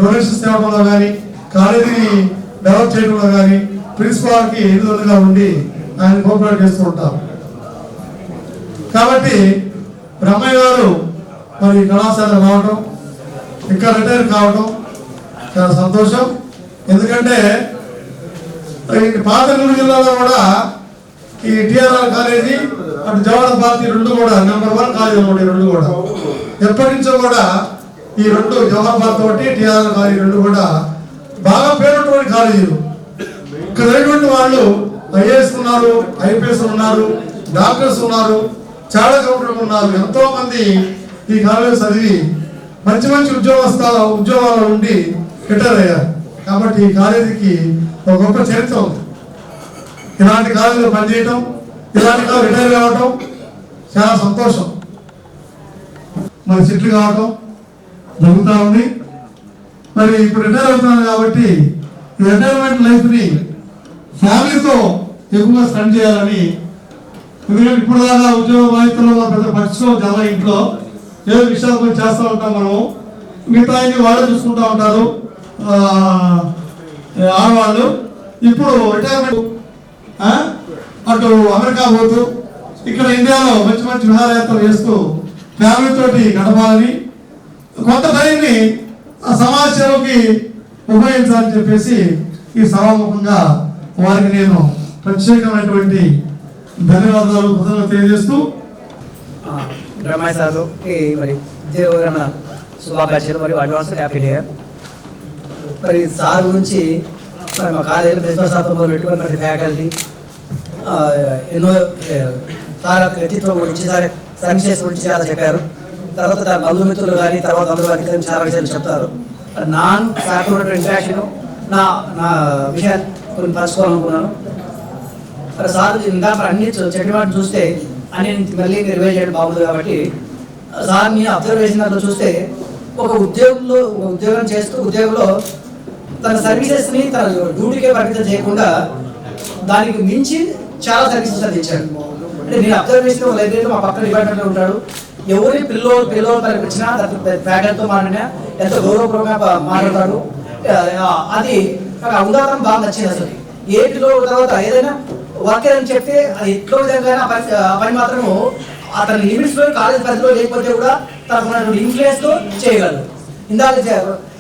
డొనేషన్స్ తేవడంలో కానీ, కాలేజీని డెవలప్ చేయడంలో కానీ ప్రిన్సిపాల్కి ఎదురుగా ఉండి ఆయన కోఆపరేట్ చేస్తూ ఉంటారు. కాబట్టి బ్రహ్మయ్య గారు మరి కళాశాల రావడం, ఇంకా రిటైర్ కావడం చాలా సంతోషం. ఎందుకంటే పాతగూరు జిల్లాలో కూడా ఈ టిఆర్ఆర్ కాలేజీ, అటు జవహర్ భారతి రెండు కూడా నెంబర్ 1 కాలేజీలు ఉన్నాయి. రెండు కూడా ఎప్పటి నుంచో కూడా ఈ రెండు జవహర్ భారతి ఒకటి, టిఆర్ఆర్ కాలేజీ రెండు కూడా బాగా పేరున్నటువంటి కాలేజీలు. ఇక్కడ ఉన్నటువంటి వాళ్ళు ఐఏఎస్ ఉన్నారు, ఐపీఎస్ ఉన్నారు, డాక్టర్స్ ఉన్నారు, చాలా కౌంటర్లు ఉన్నారు. ఎంతో మంది ఈ కాలేజీ చదివి మంచి మంచి ఉద్యోగాల నుండి రిటైర్ అయ్యారు. కాబట్టి ఈ కాలేజీకి ఒక గొప్ప చరిత్ర ఉంది. ఇలాంటి కాలేజీలో పనిచేయటం, ఇలాంటి రిటైర్ కావటం చాలా సంతోషం. మరి సెటిల్ కావటం జరుగుతూ ఉంది. మరి ఇప్పుడు రిటైర్ అవుతున్నాను కాబట్టి ఈ రిటైర్మెంట్ లైఫ్ని ఫ్యామిలీతో ఎక్కువగా స్పెండ్ చేయాలని. ఎందుకంటే ఇప్పుడు దాకా ఉద్యోగ బాధ్యతలో పెద్ద పక్షులో చాలా ఇంట్లో ఏదో విషయాలు కొంచెం చేస్తూ ఉంటాం మనము. మిగతా వాళ్ళే చూసుకుంటూ ఉంటారు ఆడవాళ్ళు. ఇప్పుడు రిటైర్మెంట్ అటు అమెరికా పోతూ ఇక్కడ ఇండియాలో మంచి మంచి విహారయాత్రలు చేస్తూ ఫ్యామిలీతోటి గడపాలని, కొంత టైంని ఆ సమాజ సేవకి ఉపయోగించాలని చెప్పేసి ఈ సభాముఖంగా వారికి నేను ప్రత్యేకమైనటువంటి ధన్యవాదాలు కృతజ్ఞతలు తెలియజేస్తూ బ్రహ్మయ్య సార్కి మరి ఉద్యోగ శుభాకాంక్షలు మరియు అడ్వాన్స్ హ్యాపీ డే. మరి సార్ గురించి మరి మా కాలేజీలో ప్రిన్సిపల్ సార్తో మొదలు పెట్టుకొని మరి ఫ్యాకల్టీ ఎన్నో సార్ వ్యక్తిత్వం గురించి, సార్ సర్వీసెస్ గురించి చాలా చెప్పారు. తర్వాత తన బంధుమిత్రులు కానీ తర్వాత అందరూ కానీ చాలా విషయాలు చెప్తారు. సార్తో ఉన్నటువంటి ఇంట్రాక్షన్ నా విషయాన్ని కొన్ని పంచుకోవాలనుకున్నాను. మరి సార్ ఇంకా అన్ని చెట్టుబాటు చూస్తే అన్ని మళ్ళీ రివైజ్ చేయడం బాగుంది. కాబట్టి సార్ని అబ్జర్వేషన్ దాంట్లో చూస్తే ఒక ఉద్యోగం చేస్తూ ఉద్యోగంలో తన సర్వీసెస్ని తన డ్యూటీకే పరిమితం చేయకుండా దానికి మించి చాలా సర్వీసెస్ అందించాడు. అంటే నేను అబ్జర్వేషన్ ఒక లైబ్రరీలో మా పక్కన డిపార్ట్మెంట్లో ఉంటాడు. ఎవరి పిల్లలు పరిపించినా ఫ్యాకల్టీతో మాట్లాడినా ఎంతో గౌరవపూర్వకంగా మాట్లాడతాడు. అది నాకు ఉదాహరణ బాగా నచ్చింది. అసలు ఏటిలో తర్వాత ఏదైనా వర్క్ అని చెప్తే అది ఎట్లో విధంగా పని మాత్రము అతని లిమిట్స్లో కాలేజ్ పరిధిలో లేకపోతే కూడా తనకు ఇన్ఫ్లుయెన్స్తో చేయగలరు. ఇందాక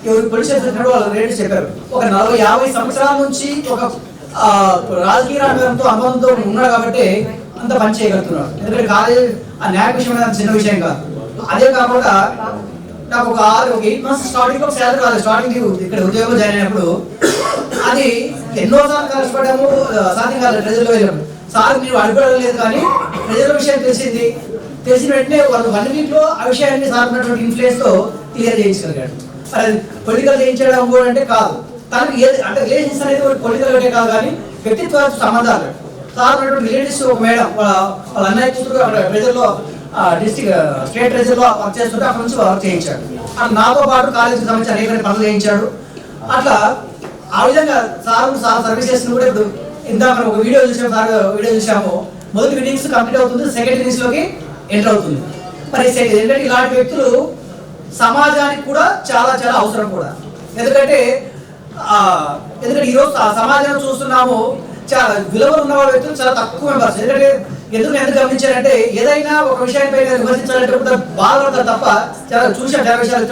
ఎవరు పొలిటిషియన్స్ వచ్చినప్పుడు వాళ్ళు రేట్స్ చెప్పారు. ఒక 40-50 సంవత్సరాల నుంచి ఒక రాజకీయ రంగంతో అనుబంధంతో ఉన్నాడు కాబట్టి అంత పని చేయగలుగుతున్నాడు. ఎందుకంటే కాలేజ్ ఆ న్యాయ విషయం అనేది చిన్న విషయం కాదు. అదే కాకుండా నాకు ఒక 8 months స్టార్టింగ్లో శాలరీ రాలేదు. స్టార్టింగ్ ఇక్కడ ఉద్యోగంలో జాయిన్ అయినప్పుడు అది ఎన్నోసార్లు కష్టపడ్డాము, సాధ్యం కాలేదు. ప్రజల్లో వెళ్ళాము. సార్ మీరు అడుగుకోవడం లేదు కానీ ప్రజల విషయం తెలిసిన వెంటనే వాళ్ళు 1 weekలో ఆ విషయాన్ని సార్ ఉన్నటువంటి ఇన్ఫ్లుయెన్స్తో క్లియర్ చేయించగలిగాడు. అది పొలిటికల్ చేయించడం కూడా అంటే కాదు, తనకి ఏది అంటే రిలేషన్స్ అనేది పొలిటికల్ అంటే కాదు కానీ వ్యక్తిత్వ సంబంధాలు. సార్ ఉన్నటువంటి రిలేటివ్స్ ఒక మేడం వాళ్ళ అన్నయ్య కూతురు ప్రజల్లో స్టేట్ ట్రెజర్లో వర్క్ చేస్తుంటే అక్కడ నుంచి వర్క్ చేయించాడు. నాతో పాటు కాలేజీకి సంబంధించి అనేక పనులు చేయించాడు. అట్లా ఆ విధంగా సార్ సర్వీసెస్ కూడా ఇప్పుడు ఇంత మనం ఒక వీడియో చూసాము, సార్ వీడియో చూసాము, మొదటి ఇన్నింగ్స్ కంప్లీట్ అవుతుంది, సెకండ్ ఇన్నింగ్స్లోకి ఎంటర్ అవుతుంది. మరి ఏంటంటే ఇలాంటి వ్యక్తులు సమాజానికి కూడా చాలా చాలా అవసరం కూడా. ఎందుకంటే ఈరోజు సమాజంలో చూస్తున్నాము చాలా విలువలు ఉన్న వాళ్ళ వ్యక్తులు చాలా తక్కువ మెంబర్స్. ఎందుకంటే ఎందుకు గమనించారంటే ఏదైనా ఒక విషయాన్ని విమర్శించాలంటే బాధపడతారు తప్ప, చాలా చూసాం చాలా విషయాలు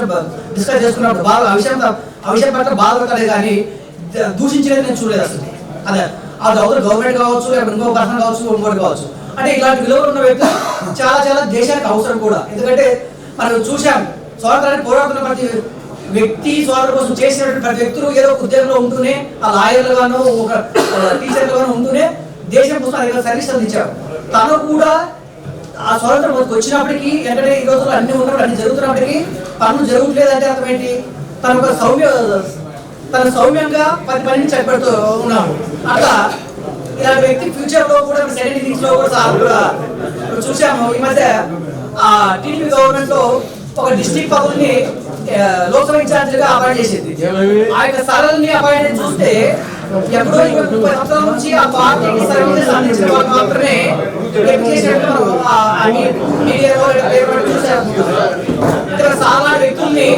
డిస్కస్ చేసుకున్నప్పుడు బాగా ఆ విషయం పట్ల బాధపడతారే కానీ దూషించినది నేను చూడలేదు అసలు. అదే అది అవతల గవర్నమెంట్ కావచ్చు, ఇంకో పర్సన్ కావచ్చు, ఇంకోటి కావచ్చు. అంటే ఇలాంటి విలువలు ఉన్న వ్యక్తులు చాలా చాలా దేశానికి అవసరం కూడా. ఎందుకంటే మనం చూసాం స్వాతంత్రానికి పోరాడుతున్న ప్రతి వ్యక్తి, స్వాతంత్రం కోసం చేసినటువంటి ప్రతి వ్యక్తులు ఏదో ఒక ఉద్యోగంలో ఉంటూనే, ఆ లాయర్లుగాను ఒక టీచర్లుగాను ఉంటూనే దేశం కోసం అనేక సర్వీస్ అందించారు. తను కూడా ఆ స్వాతంత్రం వచ్చినప్పటికీ, ఎందుకంటే ఈ రోజుల్లో అన్ని ఉన్నప్పుడు అన్ని జరుగుతున్నప్పటికీ పనులు జరగట్లేదంటే అర్థం ఏంటి? తను సౌమ్యంగా 10 మందిని చనిపెడుతూ ఉన్నాము. అట్లా ఇలాంటి వ్యక్తి ఫ్యూచర్ లో కూడా సెకండ్ ఇన్నింగ్స్ లో కూడా సార్ కూడా చూసాము. ఈ మధ్య టీడీపీ గవర్నమెంట్ లో ఒక డిస్ట్రిక్ట్ పౌరుల్ని లోక్సభ ఇన్ఛార్జ్ గా అపాయింట్ చేసింది. ఆ యొక్క సరళని అపాయింట్ చూస్తే ఎప్పుడో 30 సంవత్సరాల నుంచి ఆ పార్టీకి సర్వీసెస్ అందించిన వాళ్ళు మాత్రమే చాలా వ్యక్తుల్ని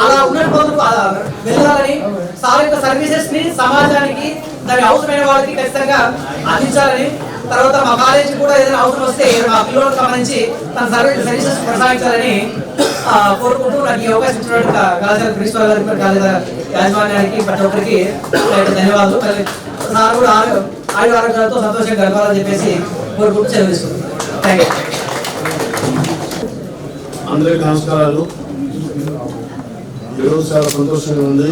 అలా ఉన్నట్టు వెళ్ళాలని, సార్ యొక్క సర్వీసెస్ ని సమాజానికి దానికి అవసరమైన వాళ్ళకి ఖచ్చితంగా అందించాలని, తర్వాత మా కాలేజీ కూడా ఏదైనా అవసరం వస్తే మా పిల్లలకు సంబంధించి తన సర్వీసెస్ కొనసాగించాలని కోరుకుంటూ నాకు ఈ అవకాశం ఇచ్చినటువంటి కళాశాల ప్రిన్సిపల్ గారికి, కాలేజీ యాజమాన్యానికి, ప్రతి ఒక్కరికి ధన్యవాదాలు. సార్ కూడా ఆరోగ్యాలతో సంతోషంగా గడపాలని చెప్పేసి కోరుకుంటూ సెలవు తీసుకుంటున్నాను. Thank you. అందరికీ నమస్కారాలు. ఈరోజు చాలా సంతోషంగా ఉంది.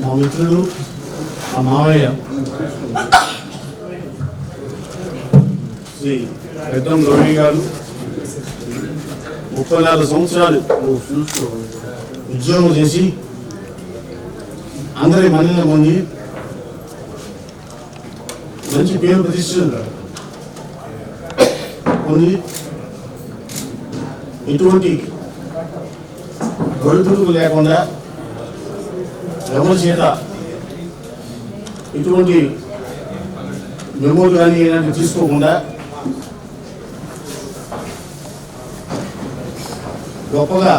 మా మిత్రులు, మా మావయ్య శ్రీ పెద్దం రవి గారు 34 సంవత్సరాలు ఉద్యోగం చేసి అందరి మన్నన పొంది మంచి పేరు ప్రతిష్టలు పొంది ఎటువంటి ఒడిదుడుకు లేకుండా ఎవరి చేత ఎటువంటి మెమోలు కానీ ఇలాంటివి తీసుకోకుండా గొప్పగా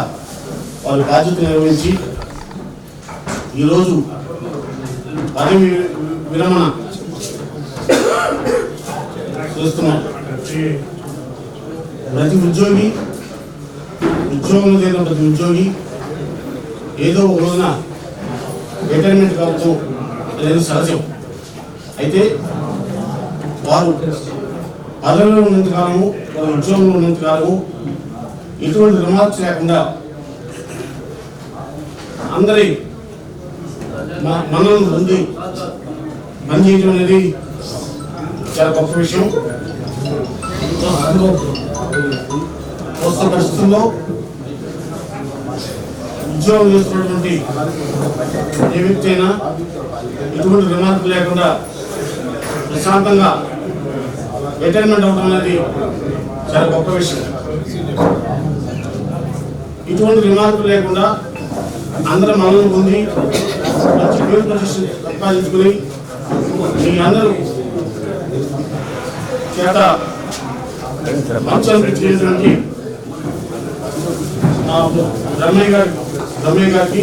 వాళ్ళు బాధ్యత నిర్వహించి ఈరోజు పదవి విరమణ చేస్తున్నారు. ప్రతి ఉద్యోగం లేని ప్రతి ఉద్యోగి ఏదో ఒక రోజున రిటైర్మెంట్ కావచ్చు అనేది సహజం. అయితే వారు పదవిలో ఉన్నంత కాలము, వారి ఉద్యోగంలో ఉన్నంత కాలము ఎటువంటి రిమార్క్స్ లేకుండా అందరి మనల్ని పొంది పనిచేయడం అనేది చాలా గొప్ప విషయం. ప్రస్తుత పరిస్థితుల్లో ఉద్యోగం చేస్తున్నటువంటి ఏ వ్యక్తి అయినా ఎటువంటి రిమార్క్ లేకుండా ప్రశాంతంగా రిటైర్మెంట్ అవడం అనేది చాలా గొప్ప విషయం. ఇటువంటి రిమార్క్ లేకుండా అందరూ మనల్ని పొంది మంచి పేరు ప్రతిష్ట సంపాదించుకుని మీ అందరూ చేత మంచి అనిపించేటువంటి రమయ్య గారికి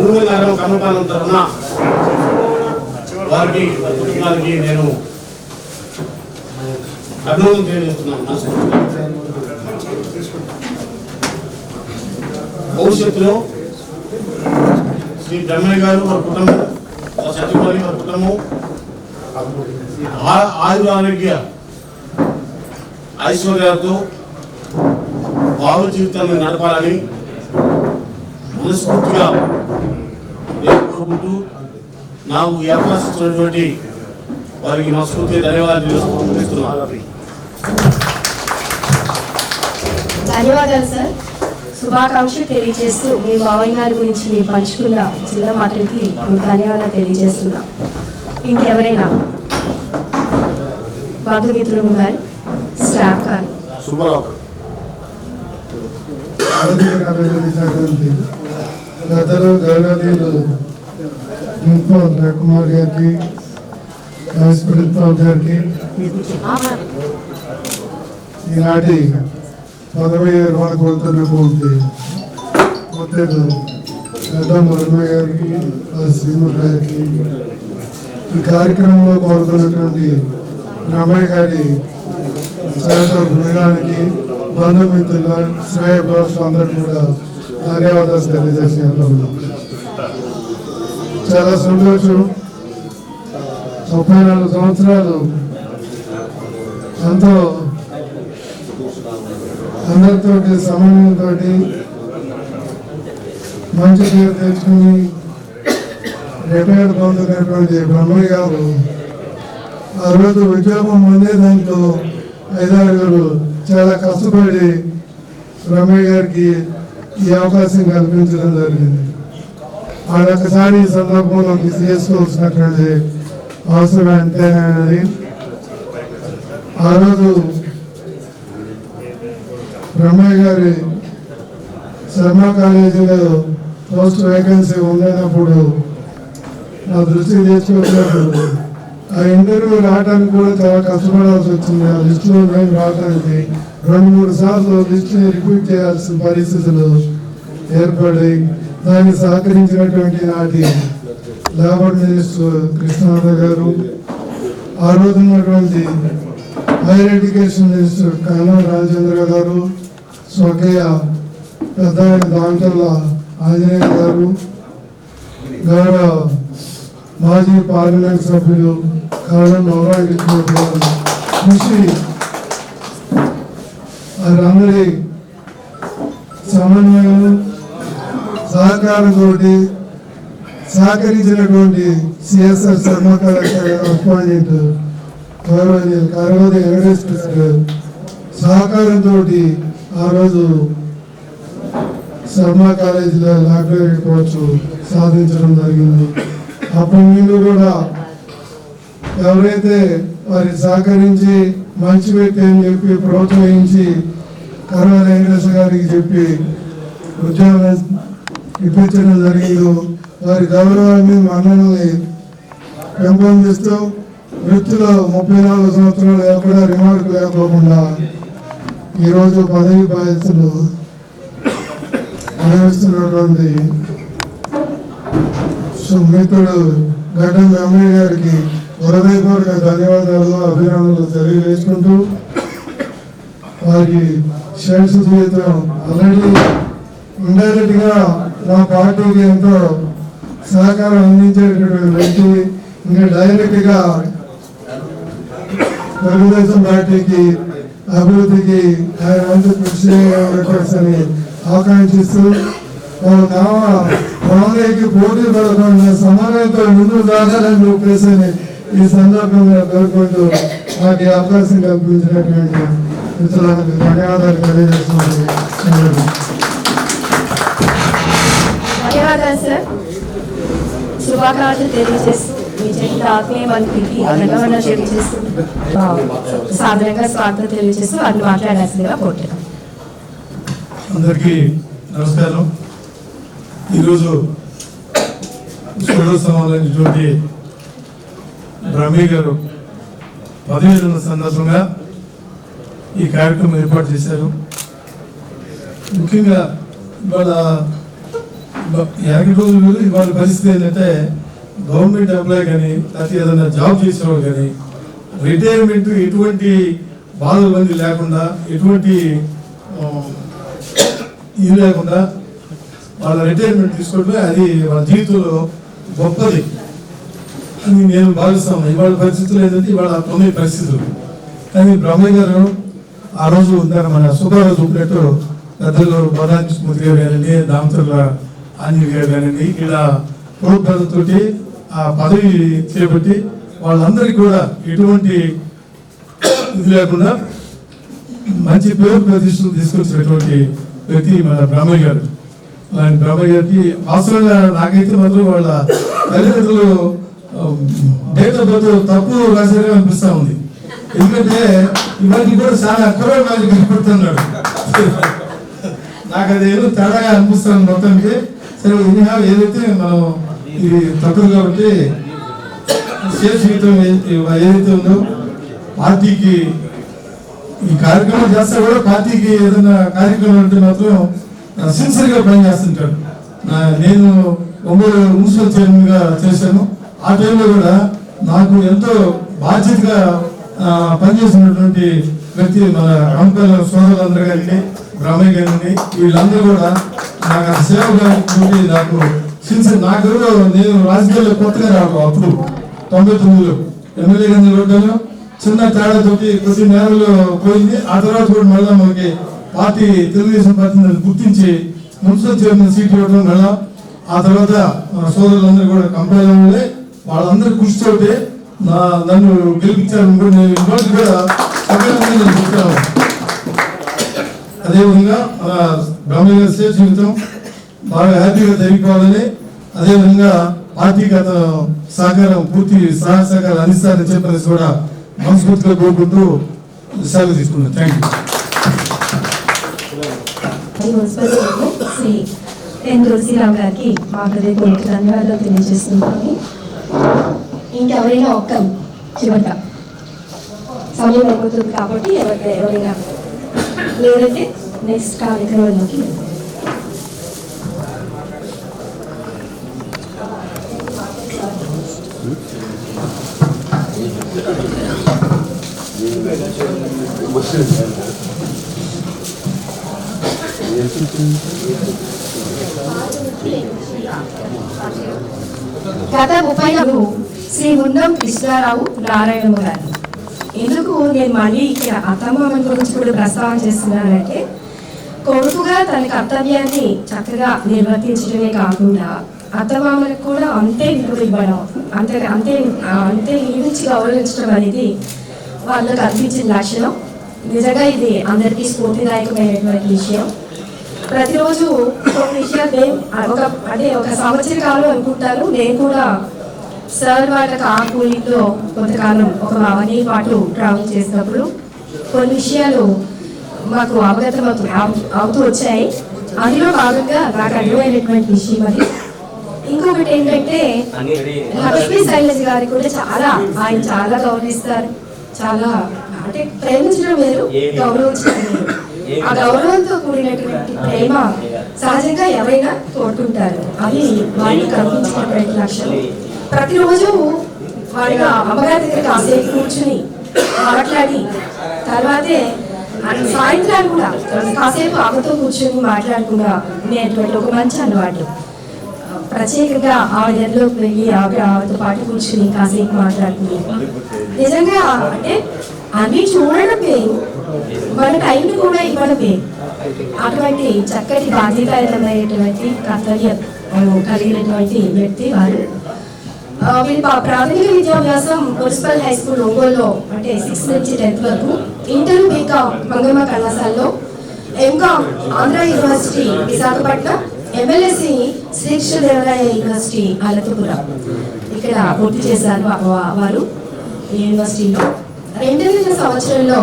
ఊరి నగరం కర్మపాలన తరఫున వారికి కుటుంబానికి నేను అభినందన తెలియజేస్తున్నాను. భవిష్యత్తులో శ్రీ బ్రహ్మయ్య గారు వారి కుటుంబం, సత్యపల్లి వారి కుటుంబం ఆయుర ఆరోగ్య ఐశ్వర్యాలతో బాబు జీవితాన్ని నడపాలని మనస్ఫూర్తిగా కోరుకుంటూ నాకు ఈ అవకాశం ఇచ్చినటువంటి వారికి మనస్ఫూర్తిగా ధన్యవాదాలు ధన్యవాదాలు సార్. శుభాకాంక్షలు తెలియజేస్తూ మీ మావయ్య గారి గురించి మీరు పంచుకున్న చిన్న మాటలకి ధన్యవాదాలు తెలియజేస్తున్నాం. ఇంకెవరైనా బంధుమిత్రులు కానీ స్టాఫ్ కానీ ఆర్థిక అభివృద్ధి శాఖానికి పెద్దలు గౌరవనీయులు ప్రిన్సిపాల్ రవికుమార్ గారికి, వైస్ ప్రిన్సిపాల్ గారికి, ఈనాటి పదవి నిర్వహణకు వెళ్తున్నటువంటి ముత్తైదు పెద్ద మురళి గారికి, శ్రీమతి గారికి, ఈ కార్యక్రమంలో పాల్గొన్నటువంటి రమయ్య గారి సహచర బృందానికి, బంధుమిత్రుల శ్రేయభిలాషులు అందరికీ కూడా ధన్యవాదాలు తెలియజేసేందుకు ఉన్నాం. చాలా సంతోషం. 34 సంవత్సరాలు ఎంతో అందరితో సమన్వయంతో మంచి పేరు తెచ్చుకుని రిటైర్డ్ పొందినటువంటి బ్రహ్మయ్య గారు ఆ రోజు ఉద్యోగం పొందే దాంట్లో 5-6 చాలా కష్టపడి బ్రహ్మయ్య గారికి ఈ అవకాశం కల్పించడం జరిగింది. వాళ్ళొకసారి ఈ సందర్భంలో చేసుకోవాల్సినటువంటి అవసరం అంతేనది. ఆ రోజు బ్రహ్మయ్య గారి శర్మ కాలేజీలో పోస్ట్ వేకెన్సీ ఉండేటప్పుడు నా దృష్టికి తీసుకొచ్చినప్పుడు ఆ ఇంటర్వ్యూ రావడానికి కూడా చాలా కష్టపడాల్సి వచ్చింది. ఆ లిస్టులో నేను రావడానికి 2-3 సార్లు లిస్టుని రిపీట్ చేయాల్సిన పరిస్థితులు ఏర్పడి దాన్ని సహకరించినటువంటి నాటి లేబర్ మినిస్టర్ కృష్ణారావు గారు, ఆ రోజు ఉన్నటువంటి హైయర్ ఎడ్యుకేషన్ మినిస్టర్ కన్నా రాజేంద్ర గారు, స్వకీయ పెద్ద దాంట్ల ఆంజనేయ గారు, గౌరవ మాజీ పార్లమెంట్ సభ్యులు కాలం నవరాంగి గారు కృషి, వారందరి సమన్వయం సహకారంతో సహకరించినటువంటి సిఎస్ఆర్ శర్మ అపాయింట్ గౌరవనీయులు కరవది వెంకటేశ్వర గారు సహకారంతో ఆ రోజు శర్మ కాలేజీలో లైబ్రరీ కోర్సు సాధించడం జరిగింది. అప్పటి నుండి కూడా ఎవరైతే వారి సహకరించి మంచి వ్యక్తి అని చెప్పి ప్రోత్సహించి కరవది వెంకటేశ్వర గారికి చెప్పి ఉద్యోగం ఇప్పించడం జరిగిందో వారి గౌరవాన్ని మన్ననల్ని పెంపొందిస్తూ వృత్తిలో 34 సంవత్సరాలు ఎక్కడ రిమార్క్ లేకోకుండా ఈరోజు పదవి బాధ్యతలు నిర్వహిస్తున్నటువంటి మిత్రుడు గడ్డం రమయ్య గారికి హృదయపూర్వక ధన్యవాదాలు, అభినందనలు తెలియజేసుకుంటూ వారికి షేర్స్ జీవితం ఆల్రెడీ ఇండైరెక్ట్ గా మా పార్టీకి ఎంతో సహకారం అందించేటటువంటి వ్యక్తి, ఇంకా డైరెక్ట్ గా తెలుగుదేశం పార్టీకి అభివృద్ధికి ఆయన వంతు కృషి చేయవలసిందని ఆకాంక్షిస్తూ రామయ్యకి పోటీ పడకుండా సమన్వయంతో ముందుకు సాగాలని చెప్పేసి ఈ సందర్భంగా కోరుకుంటూ మాకు అవకాశం కల్పించినటువంటి మిత్రులకు ధన్యవాదాలు తెలియజేస్తున్నాను. ధన్యవాదాలు సార్. శుభాకాంక్షలు తెలియజేస్తూ మీ చేత ఆత్మీయ మంత్రికి ధన్యవాదాలు తెలియజేస్తూ సాధారణంగా స్వాగతం తెలియజేస్తూ వాళ్ళు మాట్లాడాల్సిందిగా కోరుతున్నాం. అందరికీ నమస్కారం. ఈరోజు సమావేశమైనటువంటి బ్రహ్మయ్య గారు పదవి విరమణ సందర్భంగా ఈ కార్యక్రమం ఏర్పాటు చేశారు. ముఖ్యంగా ఇవాళ 50 రోజులు ఇవాళ పరిస్థితి ఏంటంటే గవర్నమెంట్ ఎంప్లాయ్ కానీ లేకపోతే ఏదైనా జాబ్ చేసేవాళ్ళు కానీ రిటైర్మెంట్ ఎటువంటి బాధలు మంది లేకుండా ఎటువంటి ఇది లేకుండా వాళ్ళ రిటైర్మెంట్ తీసుకోవడమే అది వాళ్ళ జీవితంలో గొప్పది అని నేను భావిస్తాను. ఇవాళ పరిస్థితులు ఏంటంటే ఇవాళ 9 పరిస్థితులు. కానీ బ్రహ్మయ్య గారు ఆ రోజు మన సుబ్బారావు చూపినట్టు పెద్దలు బొరాని స్మృతి గారు కానివ్వండి, దామతర్ల ఆంజనేయ గారు కానివ్వండి, ఇలా ప్రోగ్రాంతో ఆ పదవి చేపట్టి వాళ్ళందరికీ కూడా ఎటువంటి ఇది లేకుండా మంచి పేరు ప్రతిష్టలు తీసుకొచ్చినటువంటి వ్యక్తి మన బ్రహ్మయ్య గారు. ఆయన బ్రహ్మయ్య గారికి వాస్తవంగా నాకైతే మాత్రం వాళ్ళ తల్లిదండ్రులు డేట్ ఆఫ్ బర్త్ తప్పు రాశారని అనిపిస్తా ఉంది. ఎందుకంటే ఇవన్నీ కూడా చాలా అక్కడే నాకు కనపడుతున్నాడు. నాకు అది ఏదో తేడాగా అనిపిస్తుంది మొత్తానికి. సరే ఇన్హా ఏదైతే మనం ఇది తప్పదు కాబట్టి సేఫ్ జీవితం ఏదైతే ఉందో పార్టీకి ఈ కార్యక్రమం చేస్తా కూడా పార్టీకి ఏదైనా కార్యక్రమం అంటే మాత్రం సిన్సియర్గా పనిచేస్తుంటాడు. నేను ఒంగోలు మున్సిపల్ చైర్మన్గా చేశాను. ఆ టైంలో కూడా నాకు ఎంతో బాధ్యతగా పనిచేసినటువంటి వ్యక్తి మన రామపల్లి సోదరులందరూ కానీ బ్రహ్మయ్య గారిని వీళ్ళందరూ కూడా నాకు సేవ గారి నాకు సిన్సియర్. నాకు నేను రాజకీయాల్లో కొత్తగా రావడం అప్పుడు 99లో ఎమ్మెల్యే గారిని కొట్టాను. చిన్న తేడాతోటి కొద్ది నేరలో పోయింది. ఆ తర్వాత కూడా మళ్ళీ మనకి పార్టీ తెలుగుదేశం పార్టీని గుర్తించి మున్సిపల్ చైర్మన్ సీట్ ఇవ్వడం మళ్ళా. ఆ తర్వాత సోదరులందరూ కూడా కంపెనీ వాళ్ళందరూ కృషి తోటి నన్ను గెలిపించారని కూడా నేను ఇవాళ కూడా సభ్యులందరూ నేను చెప్తాను. అదేవిధంగా బ్రహ్మయ్య సేఫ్ జీవితం బాగా హ్యాపీగా జరిగిపోవాలని, అదేవిధంగా పార్టీకి అతను సహకారం పూర్తి సహకారం అందిస్తారని చెప్పేసి కూడా మనస్ఫూర్తిగా కోరుకుంటూ సెలవు తీసుకున్నాను. Thank you. Shri N Tulasirao గారికి మా హృదయపూర్వక ధన్యవాదాలు తెలియజేస్తున్నాను. ఇంకెవరైనా ఒక్క చివట సమయం అయిపోతుంది కాబట్టి ఎవరైనా లేదంటే నెక్స్ట్ కార్యక్రమంలోకి గత 30 శ్రీ గుండం కృష్ణారావు నారాయణ గారు. ఎందుకు నేను మళ్ళీ ఇక్కడ అత్తమామల గురించి కూడా ప్రస్తావన చేస్తున్నానంటే, కొడుకుగా తన కర్తవ్యాన్ని చక్కగా నిర్వర్తించడమే కాకుండా అత్తమామలకు కూడా అంతే విలువ ఇవ్వడం, అంతే అంతే అంతే ఇచ్చి గౌరవించడం అనేది వాళ్ళకు అనిపించిన లక్షణం. నిజంగా ఇది అందరికీ స్ఫూర్తిదాయకమైనటువంటి విషయం. ప్రతిరోజు కొన్ని విషయాలు ఒక సంవత్సర కాలం అనుకుంటాను. నేను కూడా సార్ వాళ్ళ కూలీలో కొంతకాలం ఒక 1 year పాటు ట్రావెల్ చేసినప్పుడు కొన్ని విషయాలు మాకు అవగతం అవుతూ వచ్చాయి. అందులో భాగంగా నాకు అర్థమైనటువంటి విషయం అది. ఇంకొకటి ఏంటంటే లక్ష్మీ శైలజ గారి కూడా ఆయన చాలా గౌరవిస్తారు. చాలా అంటే ప్రేమించడం వేరు, గౌరవించడం వేరు. ఆ గౌరవంతో కూడినటువంటి ప్రేమ సహజంగా ఎవరైనా కోరుకుంటారు. అది వారికి కనిపించినటువంటి లక్షణం. ప్రతిరోజు వాడిగా అమ్మగారి దగ్గర కాసేపు కూర్చుని మాట్లాడి తర్వాతే సాయంత్రాలు కూడా కాసేపు ఆమెతో కూర్చొని మాట్లాడకుండా ఉండేటువంటి ఒక మంచి అలవాటు. ప్రత్యేకంగా ఆవిడ గదిలోకి వెళ్ళి ఆవిడతో పాటు కూర్చుని కాసేపు మాట్లాడుతుంది. నిజంగా అంటే అన్ని చూడడం వేరు, మన టైంని కూడా ఇవ్వడం వేరు. అటువంటి చక్కటి బాధ్యతాయుతమైనటువంటి కర్తవ్యం కలిగినటువంటి వ్యక్తి వారు. వీళ్ళ ప్రాథమిక విద్యాభ్యాసం మున్సిపల్ హై స్కూల్ ఒంగోలులో అంటే 6th నుంచి 10th వరకు, ఇంటర్ బీకాం మంగమ్మ కళాశాలలో, MCom Andhra university Visakhapatnam, MLSC Srikrishnadevaraya university Anantapur ఇక్కడ పూర్తి చేశారు వారు యూనివర్సిటీలో. 2000 సంవత్సరంలో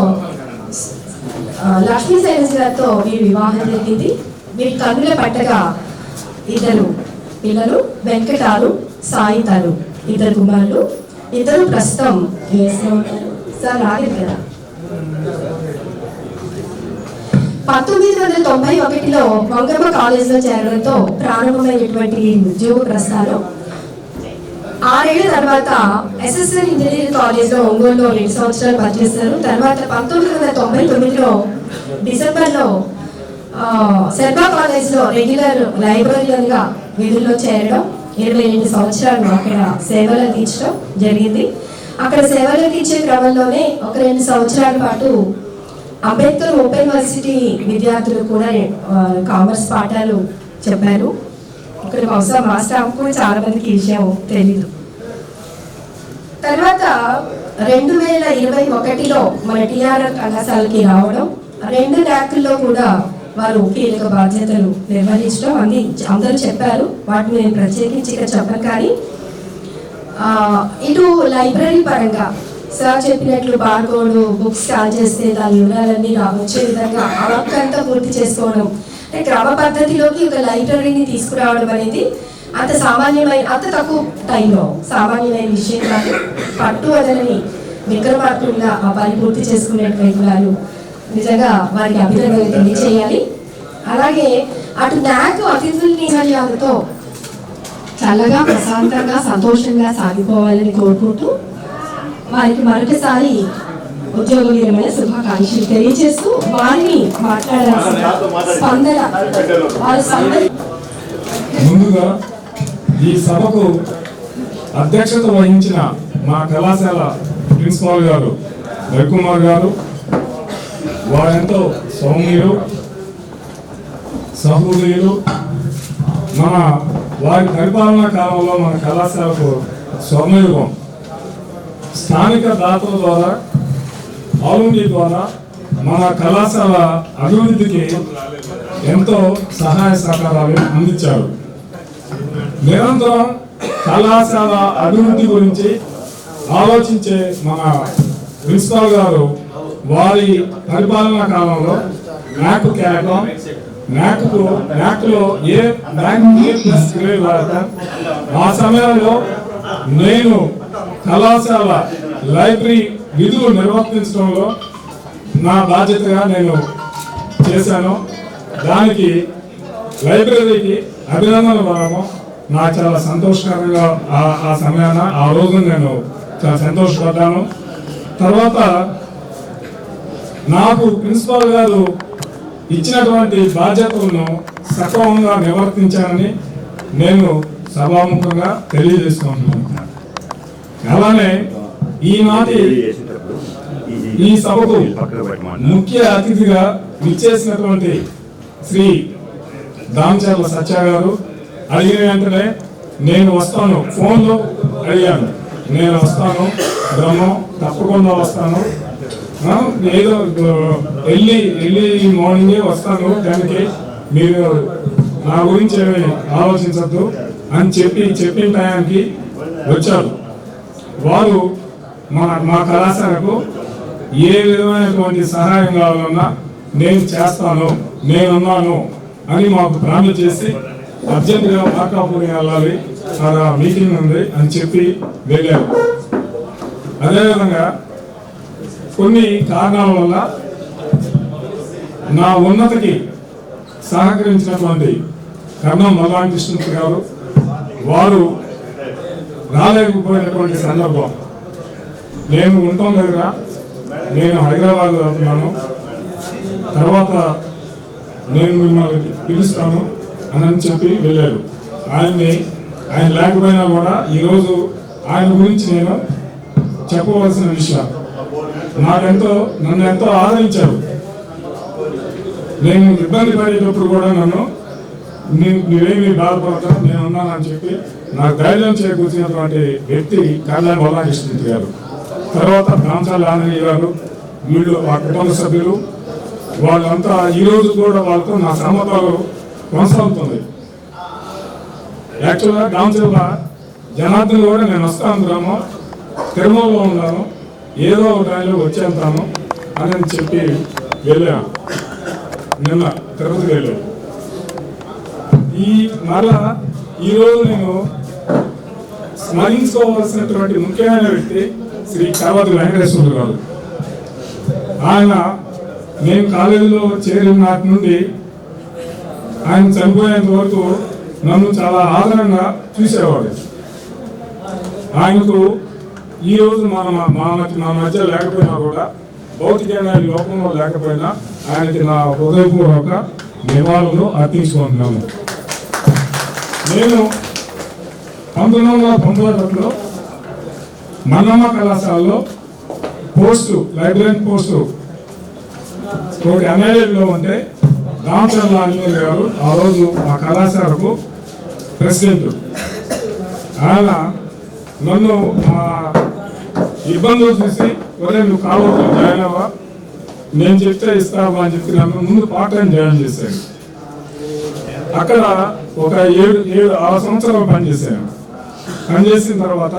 లక్ష్మీ శైలజ గారితో వీరి వివాహం జరిగింది. వీరి కన్నుల పట్టగా 2 పిల్లలు, వెంకటాలు, సాయితాలు 2 కుమారులు. 2 ప్రస్తుతం సార్ రాలేదు కదా. 1991లో మంగమ్మ కాలేజీలో చేరడంతో ప్రారంభమైనటువంటి ఉద్యోగ ప్రస్థానం 6 ఏళ్ల తర్వాత SSN ఇంజనీరింగ్ కాలేజ్లో ఒంగోలులో 2 సంవత్సరాలు పనిచేశారు. తర్వాత 1999లో డిసెంబర్లో సెర్బా కాలేజ్లో రెగ్యులర్ లైబ్రరీగా విధుల్లో చేరడం, 22 సంవత్సరాలు అక్కడ సేవలు అందించడం జరిగింది. అక్కడ సేవలు అందించే క్రమంలోనే ఒక 2 సంవత్సరాల పాటు అంబేద్కర్ ఓపెన్ యూనివర్సిటీ విద్యార్థులు కూడా కామర్స్ పాఠాలు చెప్పారు. ఇక్కడ బహుశా మా స్టాఫ్ కూడా చాలా మందికి విషయం తెలీదు. తర్వాత 2021లో మన TRR కళాశాలకి రావడం, 2 ర్యాంకుల్లో కూడా వారు కీలక బాధ్యతలు నిర్వహించడం అందరూ చెప్పారు. వాటిని నేను ప్రత్యేకించి ఇక్కడ చెప్పను. కానీ ఇటు లైబ్రరీ పరంగా సార్ చెప్పినట్లు బార్కోడ్ బుక్స్ స్కాన్ చేస్తే దాని వివరాలన్నీ వచ్చే విధంగా ఆ వర్క్ అంతా పూర్తి చేసుకోవడం, అంటే క్రమ పద్ధతిలోకి ఒక లైబ్రరీని తీసుకురావడం అనేది అంత తక్కువ టైంలో సామాన్యమైన విషయం కాదు. పట్టు వదలని విక్రమార్కులుగా ఆ పని పూర్తి చేసుకునేటువంటి వాళ్ళు నిజంగా వారికి అభినందనలు తెలియజేయాలి. అలాగే అటు నాకు అతిథుల్ని మర్యాదతో చల్లగా ప్రశాంతంగా సంతోషంగా సాగిపోవాలని కోరుకుంటూ వారికి మరొకసారి ఉద్యోగ విరమణ శుభాకాంక్షలు తెలియజేస్తూ వారిని మాట్లాడాల్సిన ముందుగా ఈ సభకు అధ్యక్షత వహించిన మా కళాశాల ప్రిన్సిపాల్ గారు రవికుమార్ గారు, వారెంతో సౌమ్యులు సహృదయులు. వారి పరిపాలనా కాలంలో మన కళాశాలకు స్వర్ణయుగం. స్థానిక దాతల ద్వారా ఆలుండి ద్వారా మన కళాశాల అభివృద్ధికి ఎంతో సహాయ సహకారాలు అందించారు. నిరంతరం కళాశాల అభివృద్ధి గురించి ఆలోచించే మన ప్రిన్సిపాల్ గారు వారి పరిపాలనా కాలంలో నాకు కేవలం నాకులో ఏ గ్రేడ్ ఆ సమయంలో నేను కళాశాల లైబ్రరీ విధులు నిర్వర్తించడంలో నా బాధ్యతగా నేను చేశాను. దానికి లైబ్రరీకి అభినందనలు పడడం నాకు చాలా సంతోషకరంగా ఆ సమయాన ఆ రోజు నేను చాలా సంతోషపడ్డాను. తర్వాత నాకు ప్రిన్సిపాల్ గారు ఇచ్చినటువంటి బాధ్యతలను సక్రమంగా నిర్వర్తించానని నేను సభాముఖంగా తెలియజేసుకుంటున్నాను. అలానే ఈనాటి ఈ సభకు ముఖ్య అతిథిగా విచ్చేసినటువంటి శ్రీ దామచర్ల సత్య గారు అడిగిన వెంటనే నేను వస్తాను, ఫోన్లో అడిగాను, నేను వస్తాను బ్రహ్మం, తప్పకుండా వస్తాను, ఏదో వెళ్ళి మార్నింగే వస్తాను, దానికి మీరు నా గురించి ఏమి ఆలోచించద్దు అని చెప్పిన టయానికి వచ్చారు. వారు మా కళాశాలకు ఏ విధమైనటువంటి సహాయం కావాలన్నా నేను చేస్తాను, నేనున్నాను అని మాకు ప్రామిస్ చేసి అర్జెంటుగా మార్కాపురి వెళ్ళాలి, అలా మీటింగ్ ఉంది అని చెప్పి వెళ్ళారు. అదేవిధంగా కొన్ని కారణాల వల్ల నా ఉన్నతికి సహకరించినటువంటి కర్ణం మల్లాకృష్ణ గారు వారు రాలేకపోయినటువంటి సందర్భం, నేను ఉంటాం దగ్గర నేను హైదరాబాద్ వెళ్తున్నాను, తర్వాత నేను మిమ్మల్ని పిలుస్తాను అని చెప్పి వెళ్ళారు. ఆయన లేకపోయినా కూడా ఈరోజు ఆయన గురించి నేను చెప్పవలసిన విషయం, నన్ను ఎంతో ఆదరించారు. నేను ఇబ్బంది పడేటప్పుడు కూడా నువ్వేమి బాధపడతావు, నేను ఉన్నానని చెప్పి నాకు ధైర్యం చేకూర్చినటువంటి వ్యక్తి కళ్యాణ్ మల్లాకృష్ణ గారు. తర్వాత రామచాల ఆంజనేయ గారు, వీళ్ళు మా కుటుంబ సభ్యులు, వాళ్ళంతా ఈరోజు కూడా వాళ్ళతో నా సంబంధాలు కొనసాగుతుంది. యాక్చువల్గా రామచల జనార్దన్ కూడా నేను వస్తాను గ్రామం, తిరుమలలో ఉన్నాను, ఏదో ఒక టైంలో వచ్చేస్తాను అని చెప్పి వెళ్ళాను. నిన్న తిరుపతికి వెళ్ళాను. మరలా ఈరోజు నేను స్మరించుకోవాల్సినటువంటి ముఖ్యమైన వ్యక్తి శ్రీ కర్వతి వెంకటేశ్వరుడు గారు. ఆయన నేను కాలేజీలో చేరిన నాటి నుండి ఆయన చనిపోయేంత వరకు నన్ను చాలా ఆదరంగా చూసేవాడు. ఆయనకు ఈరోజు మా మధ్య లేకపోయినా కూడా, భౌతికంగా ఈ లోకంలో లేకపోయినా ఆయనకి నా హృదయపూర్వక నివాళులు అర్పించుకుంటున్నాను. నేను 1991లో మన్నమ్మ కళాశాలలో లైబ్రరీ పోస్టు ఒకటి ఎమ్మెల్యేలో ఉంటే రామచంద్ర ఆంజనేయ గారు ఆ రోజు మా కళాశాలకు ప్రెసిడెంట్. ఆయన నన్ను ఇబ్బందులు చూసి ఒరే నువ్వు కావచ్చు జాయిన్ అవ్వా, నేను చెప్తే ఇస్తావా అని చెప్పి నన్ను ముందు పార్ట్ టైం జాయిన్ చేశాను. అక్కడ ఒక 7 సంవత్సరాలు పనిచేశాను. పనిచేసిన తర్వాత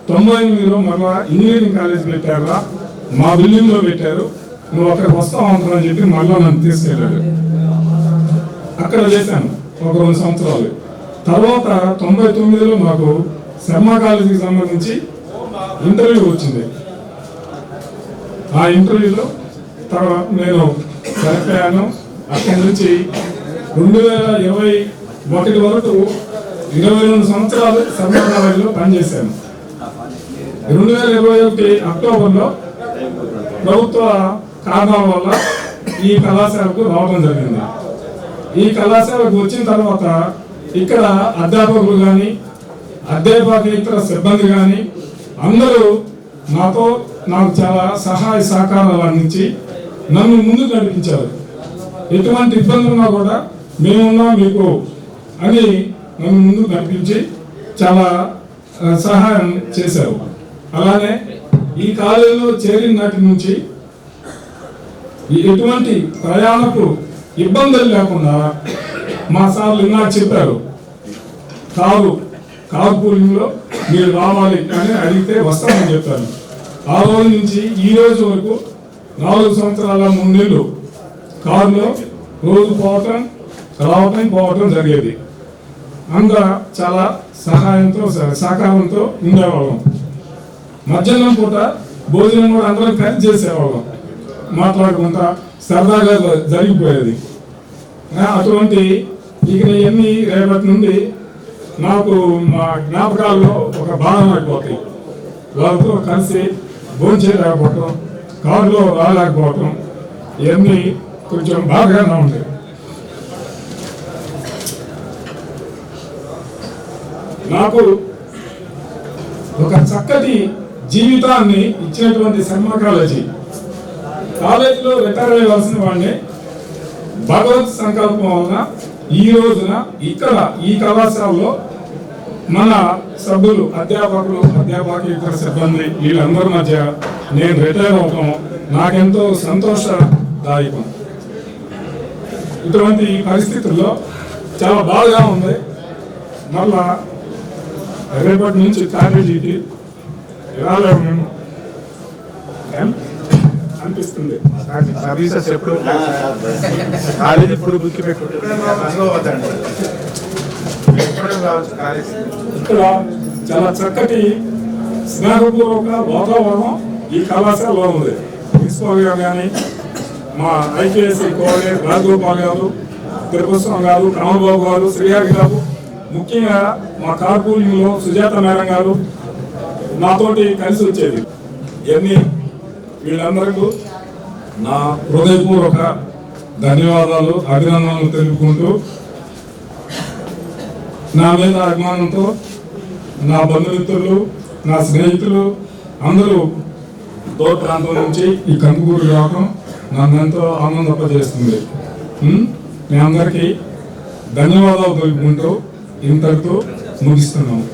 98లో మళ్ళా ఇంజనీరింగ్ కాలేజ్ పెట్టారా, మా బిల్డింగ్లో పెట్టారు, నువ్వు అక్కడికి వస్తావు అంటారని చెప్పి మళ్ళీ నన్ను తీసుకెళ్ళాడు. అక్కడ చేశాను ఒక 2 సంవత్సరాలు. తర్వాత 99లో నాకు శర్మ కాలేజీకి సంబంధించి ఇంటర్వ్యూ వచ్చింది. ఆ ఇంటర్వ్యూలో తర్వాత నేను సెలెక్ట్ అయ్యాను. అక్కడి నుంచి 2021 వరకు 22 సంవత్సరాలు శర్మ కాలేజీలో పనిచేశాను. 2021 అక్టోబర్లో ప్రభుత్వ కారణాల వల్ల ఈ కళాశాలకు రావడం జరిగింది. ఈ కళాశాలకు వచ్చిన తర్వాత ఇక్కడ అధ్యాపకులు కానీ అధ్యాపకేతర సిబ్బంది కానీ అందరూ నాకు చాలా సహాయ సహకారాలు అందించి నన్ను ముందుకు నడిపించారు. ఎటువంటి ఇబ్బందులు ఉన్నా కూడా మేమున్నా మీకు అని నన్ను ముందుకు నడిపించి చాలా సహాయం చేశారు. అలానే ఈ కాలేజీలో చేరిన నాటి నుంచి ఎటువంటి ప్రయాణపు ఇబ్బందులు లేకుండా మా సార్లు నాకు చెప్పారు, కారు పూలింగ్లో మీరు రావాలి అని అడిగితే వస్తామని చెప్పారు. ఆ రోజు నుంచి ఈ రోజు వరకు 4 సంవత్సరాల 3 నెలలు కారులో రోజు పోవటం జరిగేది. అందులో చాలా సహాయంతో సహకారంతో ఉండేవాళ్ళం. మధ్యాహ్నం పూట భోజనం కూడా అందరం కలిసి చేసేవాళ్ళం. మాట్లాడుకుంటా సరదాగా జరిగిపోయేది. అటువంటి ఇక ఇవన్నీ రేపటి నుండి నాకు మా జ్ఞాపకాల్లో ఒక భాగం అయిపోతాయి. వాళ్ళతో కలిసి భోంచేయలేకపోవటం, కారులో రాలేకపోవటం ఇవన్నీ కొంచెం బాగానే ఉండేవి. నాకు ఒక చక్కటి జీవితాన్ని ఇచ్చినటువంటి శర్మ కాలేజీలో రిటైర్ అయ్యవలసిన వాడిని భగవత్ సంకల్పం వలన ఈ రోజున ఇక్కడ ఈ కళాశాలలో మన సభ్యులు అధ్యాపకేతర సిబ్బంది వీళ్ళందరి మధ్య నేను రిటైర్ అవటం నాకెంతో సంతోషదాయకం. ఇటువంటి పరిస్థితుల్లో చాలా బాగా ఉంది. మళ్ళా రేపటి నుంచి కాలేజీకి రాలేము మేము అనిపిస్తుంది. సర్వీసెస్ ఎప్పుడు కాలేజ్ ఇప్పుడు బుక్కి ఇక్కడ చాలా చక్కటి స్నేహపూర్వక వాతావరణం ఈ కళాశాలలో ఉంది. ప్రిన్సిపాల్ గారు కానీ మా ఐకేఎస్సీ కోఆర్డినేటర్ రాజగోపాల్ గారు, తిరుపతిస్వామి గారు, రామబాబు గారు, శ్రీహరి గారు, ముఖ్యంగా మా కార్పూలింగ్లో సుజాత మేడం గారు నాతోటి కలిసి వచ్చేది. ఇవన్నీ వీళ్ళందరికీ నా హృదయపూర్వక ధన్యవాదాలు, అభినందనలు తెలుపుకుంటూ నా మీద అభిమానంతో నా బంధుమిత్రులు, నా స్నేహితులు అందరూ దూర ప్రాంతం నుంచి ఈ కందుకూరు రావడం నన్ను ఎంతో ఆనందపజేస్తుంది. మీ అందరికీ ధన్యవాదాలు తెలుపుకుంటూ ఇంతటితో ముగిస్తున్నాము.